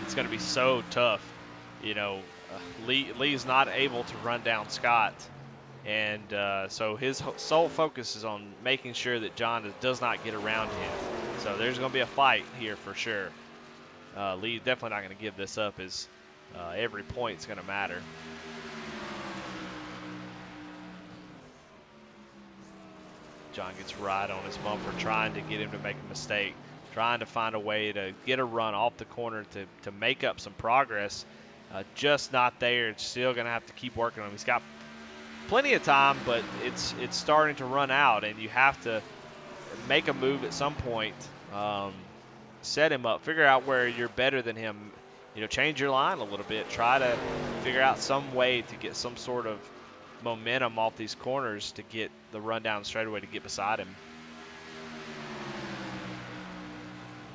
It's going to be so tough. You know, Lee's not able to run down Scott. And so his sole focus is on making sure that John does not get around him. So there's going to be a fight here for sure. Lee's definitely not going to give this up as every point's going to matter. John gets right on his bumper, trying to get him to make a mistake, trying to find a way to get a run off the corner to make up some progress. Just not there. It's still going to have to keep working on him. He's got plenty of time, but it's starting to run out, and you have to make a move at some point, set him up, figure out where you're better than him, you know, change your line a little bit, try to figure out some way to get some sort of momentum off these corners to get the run down straightaway to get beside him.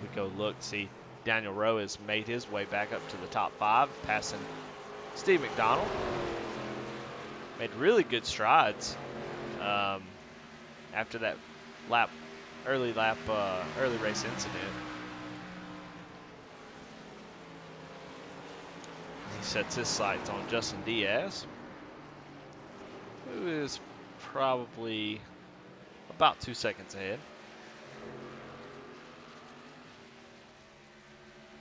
We go look, see Daniel Rowe has made his way back up to the top 5, passing Steve McDonald. Made really good strides after that early race incident. He sets his sights on Justin Diaz, who is probably about 2 seconds ahead.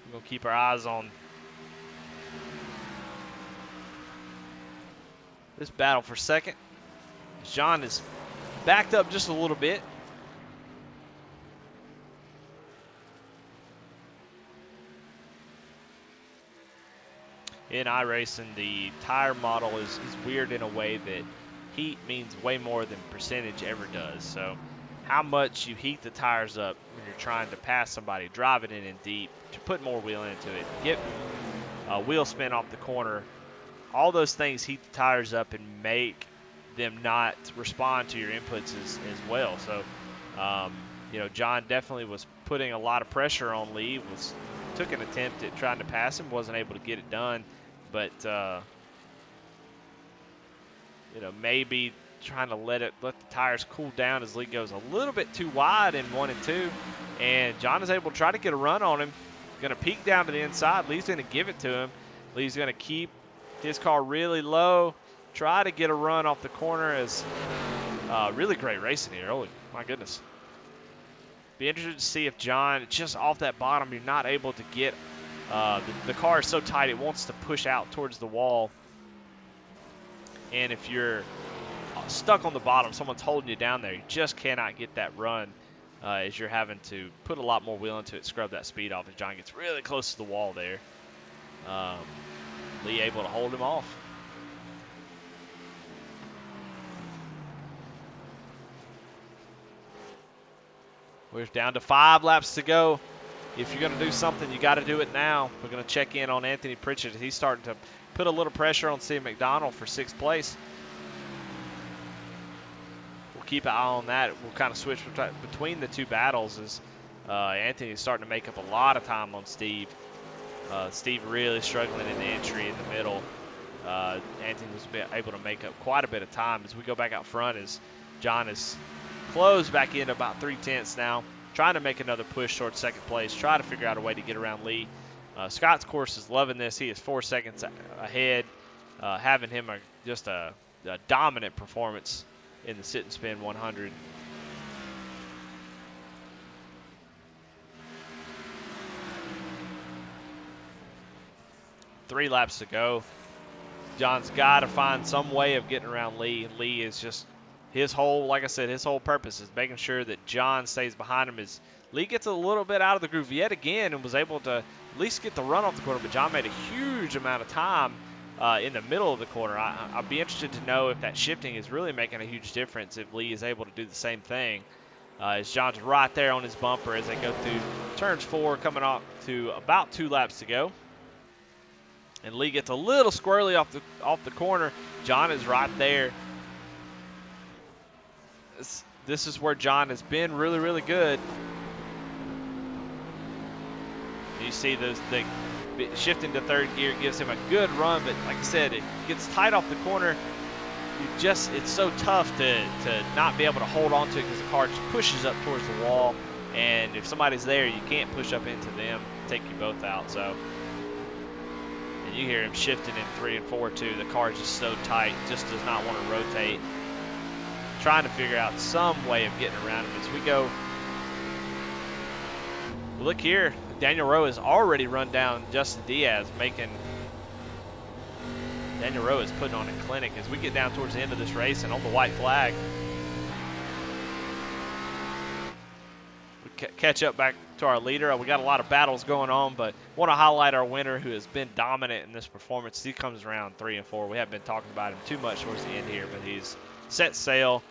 We're going to keep our eyes on this battle for second. John is backed up just a little bit. In iRacing, the tire model is weird in a way that heat means way more than percentage ever does. So how much you heat the tires up when you're trying to pass somebody, drive it in and deep, to put more wheel into it, get wheel spin off the corner, all those things heat the tires up and make them not respond to your inputs as well. So, you know, John definitely was putting a lot of pressure on Lee, took an attempt at trying to pass him, wasn't able to get it done. But, you know, maybe trying to let the tires cool down as Lee goes a little bit too wide in 1 and 2. And John is able to try to get a run on him. Going to peek down to the inside. Lee's going to give it to him. Lee's going to keep his car really low, try to get a run off the corner. As really great racing here. Oh, my goodness. Be interested to see if John, just off that bottom, you're not able to get the car is so tight it wants to push out towards the wall. And if you're stuck on the bottom, someone's holding you down there, you just cannot get that run as you're having to put a lot more wheel into it, scrub that speed off as John gets really close to the wall there. Lee able to hold him off. We're down to 5 laps to go. If you're going to do something, you got to do it now. We're going to check in on Anthony Pritchett. He's starting to put a little pressure on Steve McDonald for 6th place. We'll keep an eye on that. We'll kind of switch between the two battles as Anthony's starting to make up a lot of time on Steve. Steve really struggling in the entry in the middle. Anthony was able to make up quite a bit of time as we go back out front as John is closed back into about 3/10 now, trying to make another push towards 2nd place, try to figure out a way to get around Lee. Scott's course is loving this. He is 4 seconds ahead, having him just a dominant performance in the sit and spin 100. Three laps to go. John's got to find some way of getting around Lee. Lee is just, like I said, his whole purpose is making sure that John stays behind him. As Lee gets a little bit out of the groove yet again and was able to at least get the run off the corner, but John made a huge amount of time in the middle of the corner. I'll be interested to know if that shifting is really making a huge difference, if Lee is able to do the same thing. As John's right there on his bumper as they go through turns 4, coming off to about 2 laps to go. And Lee gets a little squirrely off the corner. John is right there. This is where John has been really, really good. You see the shifting to third gear gives him a good run, but like I said, it gets tight off the corner. It's so tough to not be able to hold on to it because the car just pushes up towards the wall, and if somebody's there, you can't push up into them, take you both out. So, and you hear him shifting in 3 and 4 too. The car is just so tight, just does not want to rotate. Trying to figure out some way of getting around him as we go. Look here, Daniel Rowe has already run down Justin Diaz, Daniel Rowe is putting on a clinic as we get down towards the end of this race and on the white flag. We catch up back to our leader. We got a lot of battles going on, but want to highlight our winner who has been dominant in this performance. He comes around 3 and 4. We haven't been talking about him too much towards the end here, but he's set sail.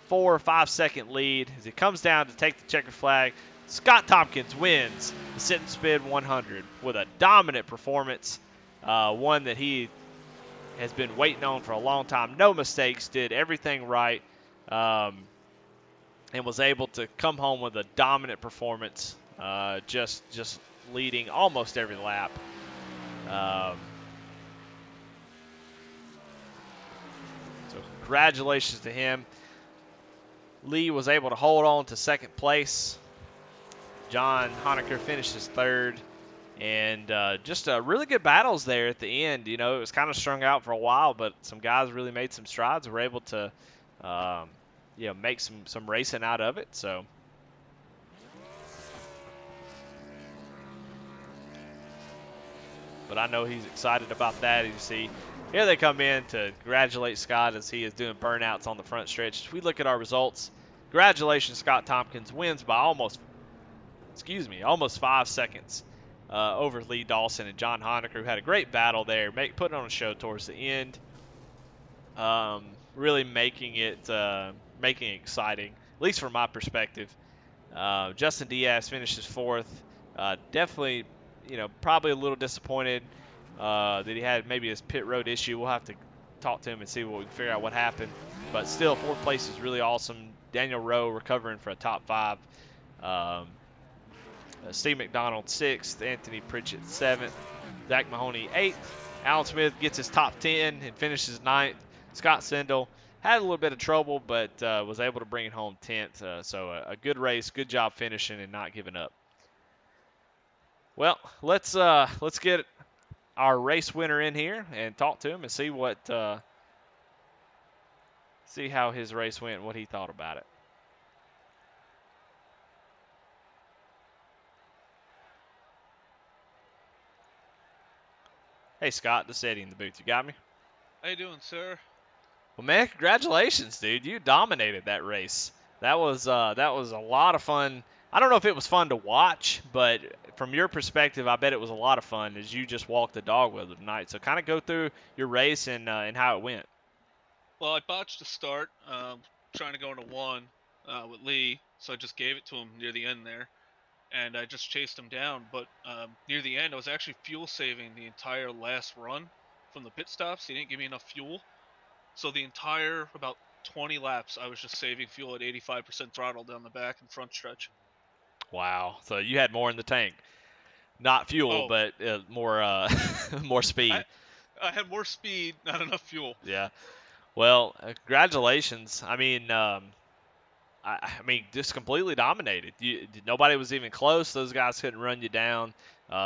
4 or 5 second lead as he comes down to take the checkered flag. Scott Tompkins wins the Sit and Spin 100 with a dominant performance, one that he has been waiting on for a long time. No mistakes, did everything right, and was able to come home with a dominant performance, just leading almost every lap. So congratulations to him. Lee was able to hold on to second place. John Honaker finishes third. And just really good battles there at the end. You know, it was kind of strung out for a while, but some guys really made some strides. Were able to, make some racing out of it. So, but I know he's excited about that. You see, here they come in to congratulate Scott as he is doing burnouts on the front stretch. If we look at our results, congratulations, Scott Tompkins wins by almost 5 seconds. Over Lee Dawson and John Honaker, who had a great battle there, putting on a show towards the end, really making it exciting, at least from my perspective. Justin Diaz finishes 4th. Definitely, probably a little disappointed that he had maybe his pit road issue. We'll have to talk to him and see what we can figure out what happened. But still, 4th place is really awesome. Daniel Rowe recovering for a top 5. Steve McDonald 6th, Anthony Pritchett 7th, Zach Mahoney 8th. Alan Smith gets his top 10 and finishes 9th. Scott Sindel had a little bit of trouble, but was able to bring it home 10th. So a good race, good job finishing and not giving up. Well, let's get our race winner in here and talk to him and see see how his race went and what he thought about it. Hey, Scott, this is Eddie in the booth. You got me? How you doing, sir? Well, man, congratulations, dude. You dominated that race. That was a lot of fun. I don't know if it was fun to watch, but from your perspective, I bet it was a lot of fun as you just walked the dog with it tonight. So kind of go through your race and how it went. Well, I botched the start, trying to go into 1 with Lee, so I just gave it to him near the end there. And I just chased him down, but near the end, I was actually fuel saving the entire last run from the pit stops. He didn't give me enough fuel, so the entire about 20 laps, I was just saving fuel at 85% throttle down the back and front stretch. Wow! So you had more in the tank, not fuel, but more more speed. I had more speed, not enough fuel. Yeah. Well, congratulations. I mean, just completely dominated. Nobody was even close. Those guys couldn't run you down.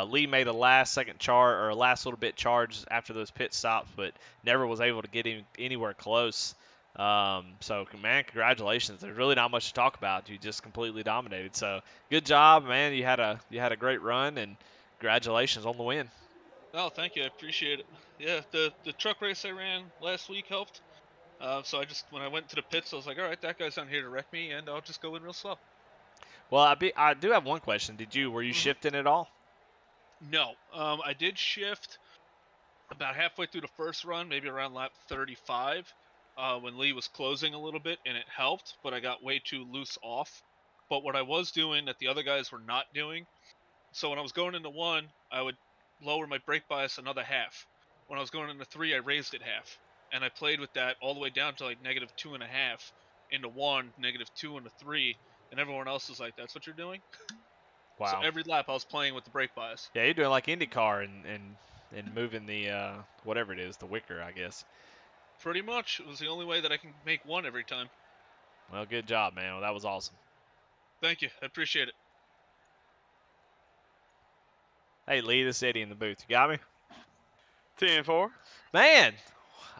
Lee made a last little bit charge after those pit stops, but never was able to get him anywhere close. So, man, congratulations. There's really not much to talk about. You just completely dominated. So, good job, man. You had a great run, and congratulations on the win. Oh, thank you. I appreciate it. Yeah, the truck race I ran last week helped. So when I went to the pits, I was like, all right, that guy's not here to wreck me, and I'll just go in real slow. Well, I do have one question. Were you shifting at all? No, I did shift about halfway through the first run, maybe around lap 35, when Lee was closing a little bit, and it helped, but I got way too loose off. But what I was doing that the other guys were not doing, so when I was going into 1, I would lower my brake bias another half. When I was going into 3, I raised it half, and I played with that all the way down to like -2.5 into 1, -2 into 3, and everyone else was like, "That's what you're doing." So Wow. every lap I was playing with the brake bias. Yeah, you're doing like IndyCar and moving the whatever it is, the wicker, I guess. Pretty much, it was the only way that I can make 1 every time. Well, good job, man. Well, that was awesome. Thank you, I appreciate it. Hey, Lee, this is Eddie in the booth. You got me? 10-4. Man,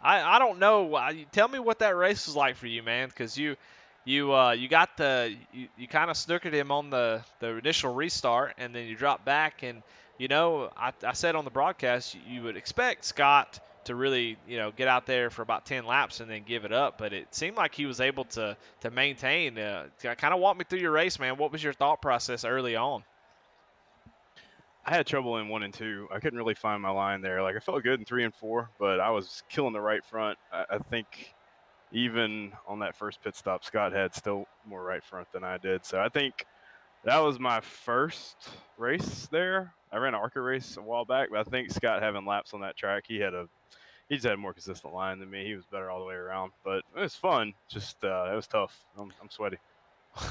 I don't know. Tell me what that race was like for you, man, because you got you kind of snookered him on the initial restart, and then you dropped back, and I said on the broadcast you would expect Scott to really get out there for about 10 laps and then give it up, but it seemed like he was able to maintain. Kind of walk me through your race, man. What was your thought process early on? I had trouble in 1 and 2. I couldn't really find my line there. Like I felt good in 3 and 4, but I was killing the right front. I think even on that first pit stop, Scott had still more right front than I did. So I think that was my first race there. I ran an ARCA race a while back, but I think Scott having laps on that track, he just had a more consistent line than me. He was better all the way around, but it was fun. Just it was tough. I'm sweaty.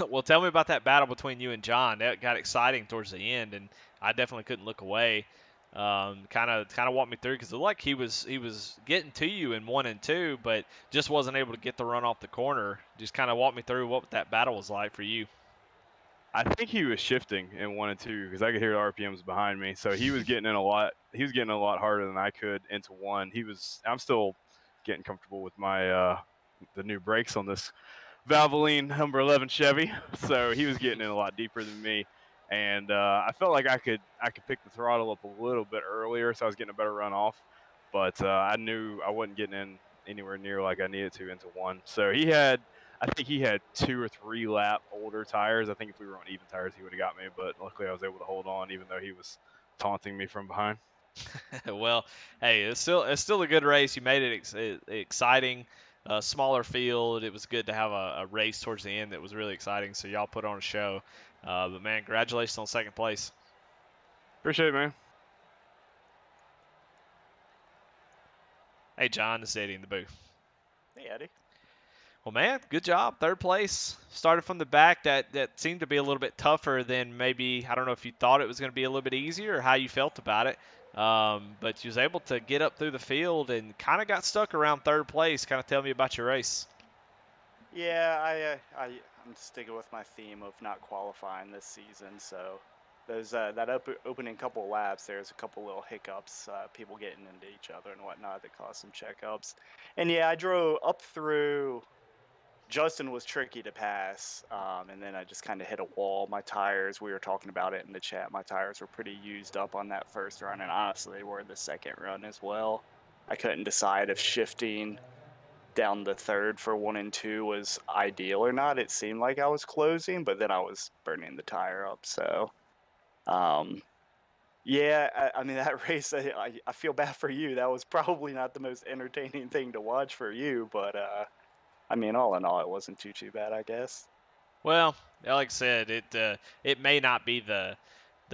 Well, tell me about that battle between you and John. That got exciting towards the end, and I definitely couldn't look away. Kind of walk me through because it looked like he was getting to you in 1 and 2, but just wasn't able to get the run off the corner. Just kind of walk me through what that battle was like for you. I think he was shifting in 1 and 2 because I could hear the RPMs behind me. So he was getting in a lot. He was getting a lot harder than I could into 1. I'm still getting comfortable with my the new brakes on this Valvoline number 11 Chevy. So he was getting in a lot deeper than me, and I felt like I could pick the throttle up a little bit earlier, so I was getting a better run off. But I knew I wasn't getting in anywhere near like I needed to into 1. So I think he had 2 or 3 lap older tires. I think if we were on even tires, he would have got me. But luckily, I was able to hold on, even though he was taunting me from behind. Well, hey, it's still a good race. You made it exciting. Smaller field. It was good to have a race towards the end that was really exciting. So y'all put on a show. But man, congratulations on second place. Appreciate it, man. Hey, John, this is Eddie in the booth. Hey, Eddie. Well, man, good job. Third place. Started from the back. That seemed to be a little bit tougher than maybe, I don't know if you thought it was going to be a little bit easier or how you felt about it. But you was able to get up through the field and kind of got stuck around third place. Kind of tell me about your race. Yeah, I'm sticking with my theme of not qualifying this season. So those that opening couple laps, there's a couple little hiccups, people getting into each other and whatnot that caused some checkups. And yeah, I drove up through. Justin was tricky to pass, and then I just kind of hit a wall. My tires, we were talking about it in the chat, my tires were pretty used up on that first run, and honestly, they were the second run as well. I couldn't decide if shifting down the third for 1 and 2 was ideal or not. It seemed like I was closing, but then I was burning the tire up. So, yeah, I mean, that race, I feel bad for you. That was probably not the most entertaining thing to watch for you, but I mean, all in all, it wasn't too bad, I guess. Well, like I said, it may not be the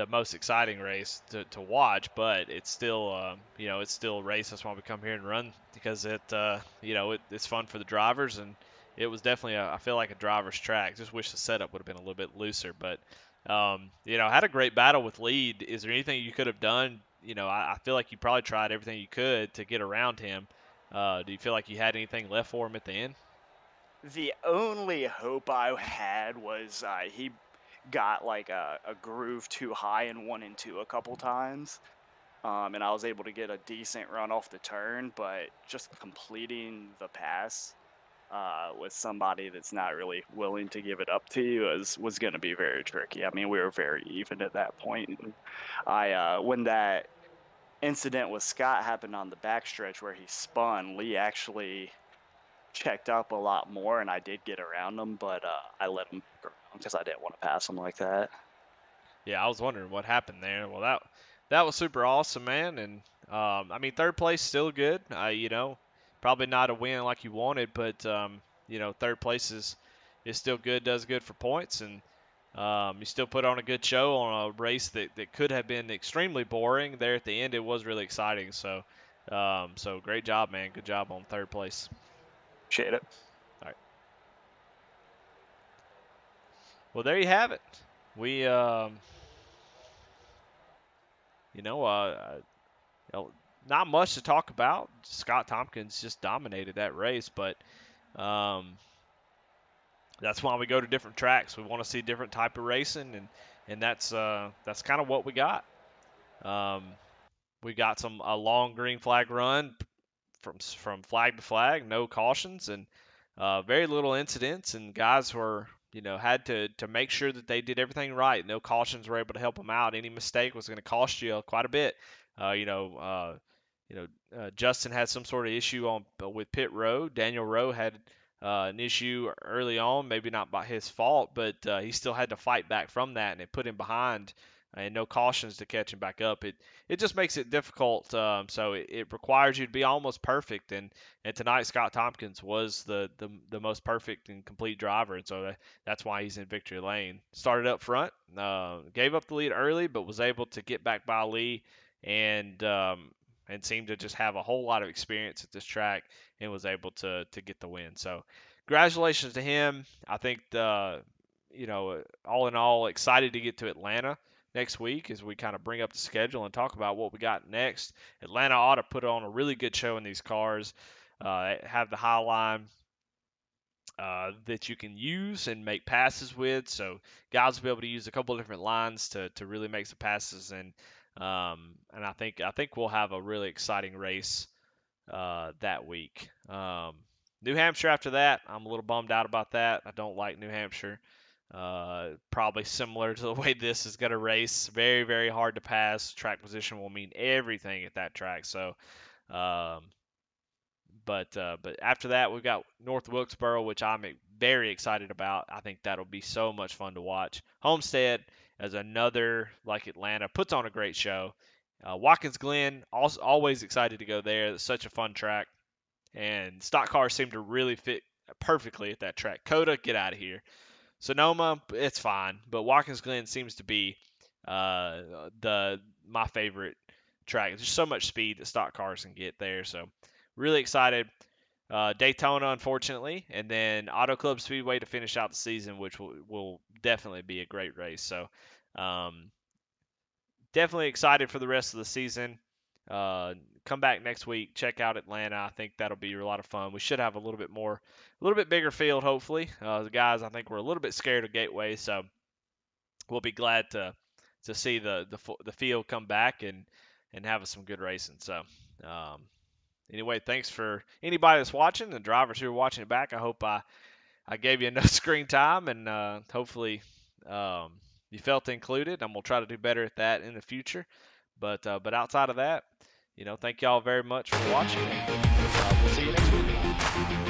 most exciting race to watch, but it's still it's still a race. That's why we come here and run because it's fun for the drivers, and it was definitely I feel like a driver's track. Just wish the setup would have been a little bit looser, but had a great battle with lead. Is there anything you could have done? I feel like you probably tried everything you could to get around him. Do you feel like you had anything left for him at the end? The only hope I had was he got like a groove too high in 1 and 2 a couple times, and I was able to get a decent run off the turn, but just completing the pass with somebody that's not really willing to give it up to you was going to be very tricky. I mean, we were very even at that point. And when that incident with Scott happened on the backstretch where he spun, Lee actually checked up a lot more, and I did get around them, but I let them around because I didn't want to pass them like that. Yeah, I was wondering what happened there. Well, that was super awesome, man. And I mean, third place still good. You know, probably not a win like you wanted, but you know, third place is still good. Does good for points, and you still put on a good show on a race that could have been extremely boring. There at the end, it was really exciting. So, so great job, man. Good job on third place. Appreciate it. All right. Well, there you have it. We you know, not much to talk about. Scott Tompkins just dominated that race, but that's why we go to different tracks. We want to see different type of racing, and that's kind of what we got. We got a long green flag run from flag to flag, no cautions, and very little incidents, and guys were had to make sure that they did everything right. No cautions were able to help them out. Any mistake was going to cost you quite a bit. Justin had some sort of issue with pit road. Daniel Rowe had an issue early on, maybe not by his fault, but he still had to fight back from that, and it put him behind, and no cautions to catch him back up. It just makes it difficult. So it requires you to be almost perfect, and tonight Scott Tompkins was the most perfect and complete driver, and so that's why he's in victory lane. Started up front, gave up the lead early, but was able to get back by Lee, and seemed to just have a whole lot of experience at this track and was able to get the win. So congratulations to him. I think, all in all, excited to get to Atlanta next week as we kind of bring up the schedule and talk about what we got next. Atlanta ought to put on a really good show in these cars, have the high line that you can use and make passes with. So guys will be able to use a couple of different lines to really make some passes, and I think we'll have a really exciting race that week. New Hampshire after that, I'm a little bummed out about that. I don't like New Hampshire. Probably similar to the way this is going to race. Very, very hard to pass. Track position will mean everything at that track. So, but after that, we've got North Wilkesboro, which I'm very excited about. I think that'll be so much fun to watch. Homestead, as another, like Atlanta, puts on a great show. Watkins Glen, also always excited to go there. It's such a fun track. And stock cars seem to really fit perfectly at that track. Coda, get out of here. Sonoma, it's fine. But Watkins Glen seems to be my favorite track. There's so much speed that stock cars can get there. So really excited. Daytona, unfortunately, and then Auto Club Speedway to finish out the season, which will definitely be a great race. So definitely excited for the rest of the season. Come back next week. Check out Atlanta. I think that'll be a lot of fun. We should have a little bit bigger field, hopefully. The guys, I think, were a little bit scared of Gateway, so we'll be glad to see the field come back and have some good racing. So anyway, thanks for anybody that's watching, the drivers who are watching it back. I hope I gave you enough screen time, and hopefully you felt included. I'm going to try to do better at that in the future. But outside of that, thank y'all very much for watching. We'll see you next week.